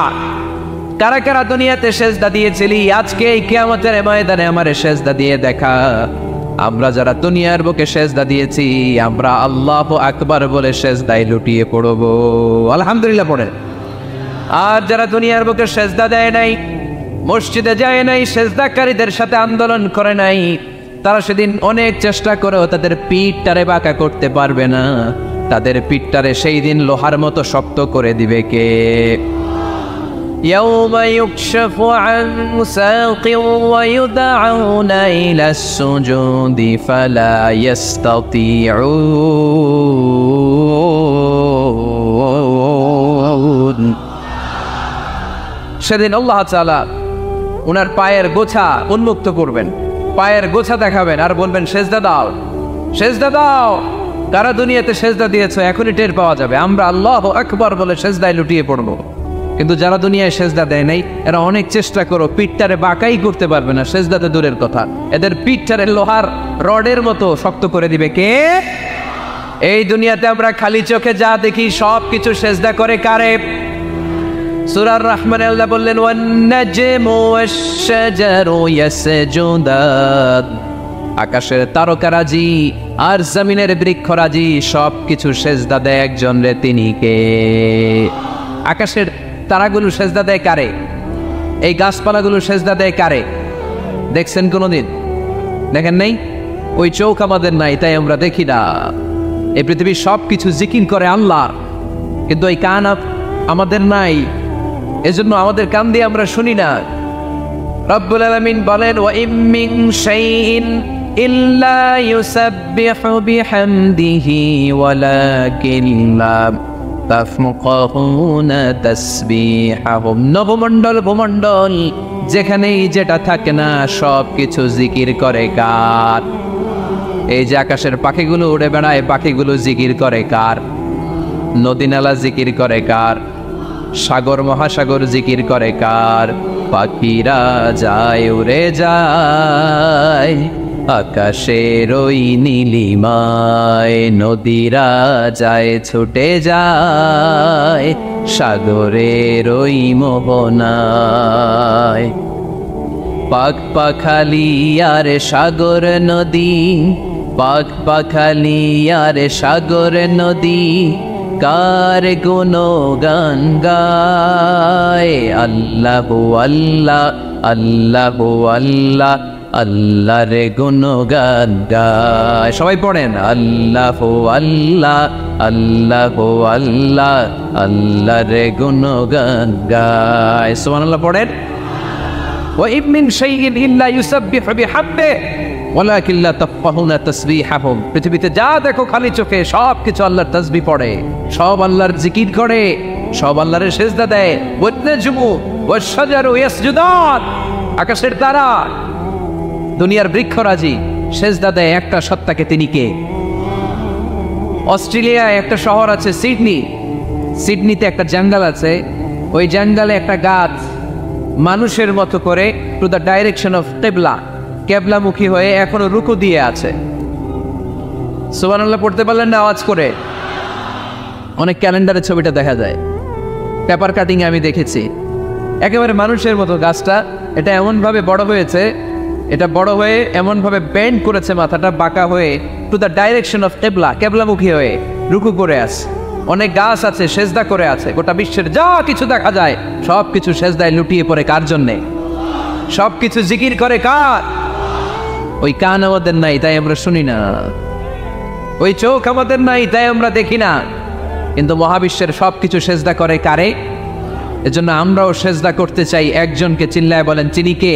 কারা কারা দুনিয়াতে সেজদা দিয়েছিলি, আজকে এই কিয়ামতের ময়দানে আমার সেজদা দিয়ে দেখা। আমরা যারা দুনিয়ার বুকে সেজদা দিয়েছি আমরা আল্লাহু আকবার বলে সেজদায় লুটিয়ে পড়ব, আলহামদুলিল্লাহ পড়ে। আর যারা দুনিয়ার বুকে সেজদা দেয় নাই, মসজিদে যায় নাই, সেজদাকারীদের সাথে আন্দোলন করে নাই, তারা সেদিন অনেক চেষ্টা করেও তাদের পিঠটারে বাঁকা করতে পারবে না। তাদের পিঠটারে সেই দিন লোহার মতো শক্ত করে দিবে কে? يوم يكشف عن ساق ويدعون إلى السجود فلا يستطيعون। সেদিন আল্লাহ তাআলা ওনার পায়ের গোছা উন্মুক্ত করবেন, পায়ের গোছা দেখাবেন আর বলবেন সেজদা দাও, সেজদা দাও। কারা দুনিয়াতে সেজদা দিয়েছো এখনই টের পাওয়া যাবে। আমরা আল্লাহু আকবার বলে সেজদায় লুটিয়ে পড়বো, কিন্তু যারা দুনিয়ায় সেজদা দেয় নাই এরা অনেক চেষ্টা করো পিঠটারে বাঁকাই করতে পারবে না, সেজদাতে দূরের কথা, এদের পিঠটারে লোহার রডের মতো শক্ত করে দিবে কে? এই দুনিয়াতে আমরা খালি চোখে যা দেখি সব কিছু সেজদা করে কারে? সূরা আর-রহমানে আল্লাহ বললেন ওয়ান নাজমু ওয়াশ-শাজারু ইয়াসজুদান, আকাশের তারকারাজি আর জমিনের বৃক্ষরাজি সব কিছু সেজদা দেয় একজন রে, তিনি কে? আকাশের তারাগুলো সেজদা দেয় কারে? এই গাছপালাগুলো সেজদা দেয় কারে? দেখছেন কোনোদিন? দেখেন নাই? ওই চোখ আমাদের নাই তাই আমরা দেখি না। এই পৃথিবীর সব কিছু জিকির করে আল্লাহর, কিন্তু এই কান আমাদের নাই, এজন্য আমাদের কান দিয়ে আমরা শুনি না। রব্বুল আলামিন বলেন ওয়া ইম মিন শাইইন ইল্লা ইউসাব্বিহু বিহামদিহি ওয়ালাকিন লা তাফকাহুনা তাসবিহাহুম। নবমণ্ডল ভূমণ্ডল যেখানেই যেটা থাকে না সব কিছু জিকির করে কার? এই যে আকাশের পাখিগুলো উড়ে বেড়ায়, পাখিগুলো জিকির করে কার? নদী নালা জিকির করে কার? সাগর মহাসাগর জিকির করে কার? পাখিরা যায় উড়ে যায় আকাশের ওই নীলিমায়, নদীরা যায় ছুটে যায় সাগরের ওই মোহনায়। পাক পাখালি আর সাগর নদী, পাক পাখালি আর সাগর নদী কার গুণগান গায়? আল্লাহু আল্লাহ আল্লাহু আল্লাহ আল্লাহর গুণগান গায়। সবাই পড়েন আল্লাহু আল্লাহ আল্লাহু আল্লাহ আল্লাহর গুণগান গায়। সুবহানাল্লাহ পড়েন। ওয়া ইম মিন শাইইন ইল্লা ইউসাব্বিহু বিহামদিহি ওয়ালাকিন লা তাফকাহুনা তাসবিহাহুম। পৃথিবীতে যা দেখো খালি চোখে সব কিছু আল্লাহর তাসবিহ পড়ে, সব আল্লাহর জিকির করে, সব আল্লাহরে সেজদা দেয়। ওয়ান-নাজমু ওয়াশ-শাজারু ইয়াসজুদান, আকাশের তারা, দুনিয়ার বৃক্ষরাজি সেজদা দেয় একটা সত্তাকে। তিনি কে? অস্ট্রেলিয়ায় একটা শহর আছে সিডনি, সিডনিতে একটা জঙ্গল আছে, ওই জঙ্গলে একটা গাছ মানুষের মতো করে টু দ্য ডাইরেকশন অফ কিবলা, কেবলামুখী হয়ে এখনো রুকু দিয়ে আছে। সুবহানাল্লাহ পড়তে পারলেন না আওয়াজ করে? অনেক ক্যালেন্ডারে ছবিটা দেখা যায়, পেপার কাটিং আমি দেখেছি। একেবারে মানুষের মতো গাছটা, এটা এমনভাবে বড় হয়েছে, এটা বড় হয়ে এমনভাবে বেন্ড করেছে, মাথাটা বাঁকা হয়ে টু দ্য ডাইরেকশন অফ কিবলা, কেবলামুখী হয়ে রুকু করে আছে। অনেক গাছ আছে সেজদা করে আছে। গোটা বিশ্বের যা কিছু দেখা যায় সব কিছু সেজদায় লুটিয়ে পড়ে কার জন্যে? সব কিছু জিকির করে কার? ওই কান আমাদের নাই তাই আমরা শুনি না, ওই চোখ আমাদের নাই তাই আমরা দেখি না, কিন্তু মহাবিশ্বের সব কিছু সেজদা করে কারে? এজন্য আমরাও সেজদা করতে চাই একজনকে। চিল্লায় বলেন, তিনি কে?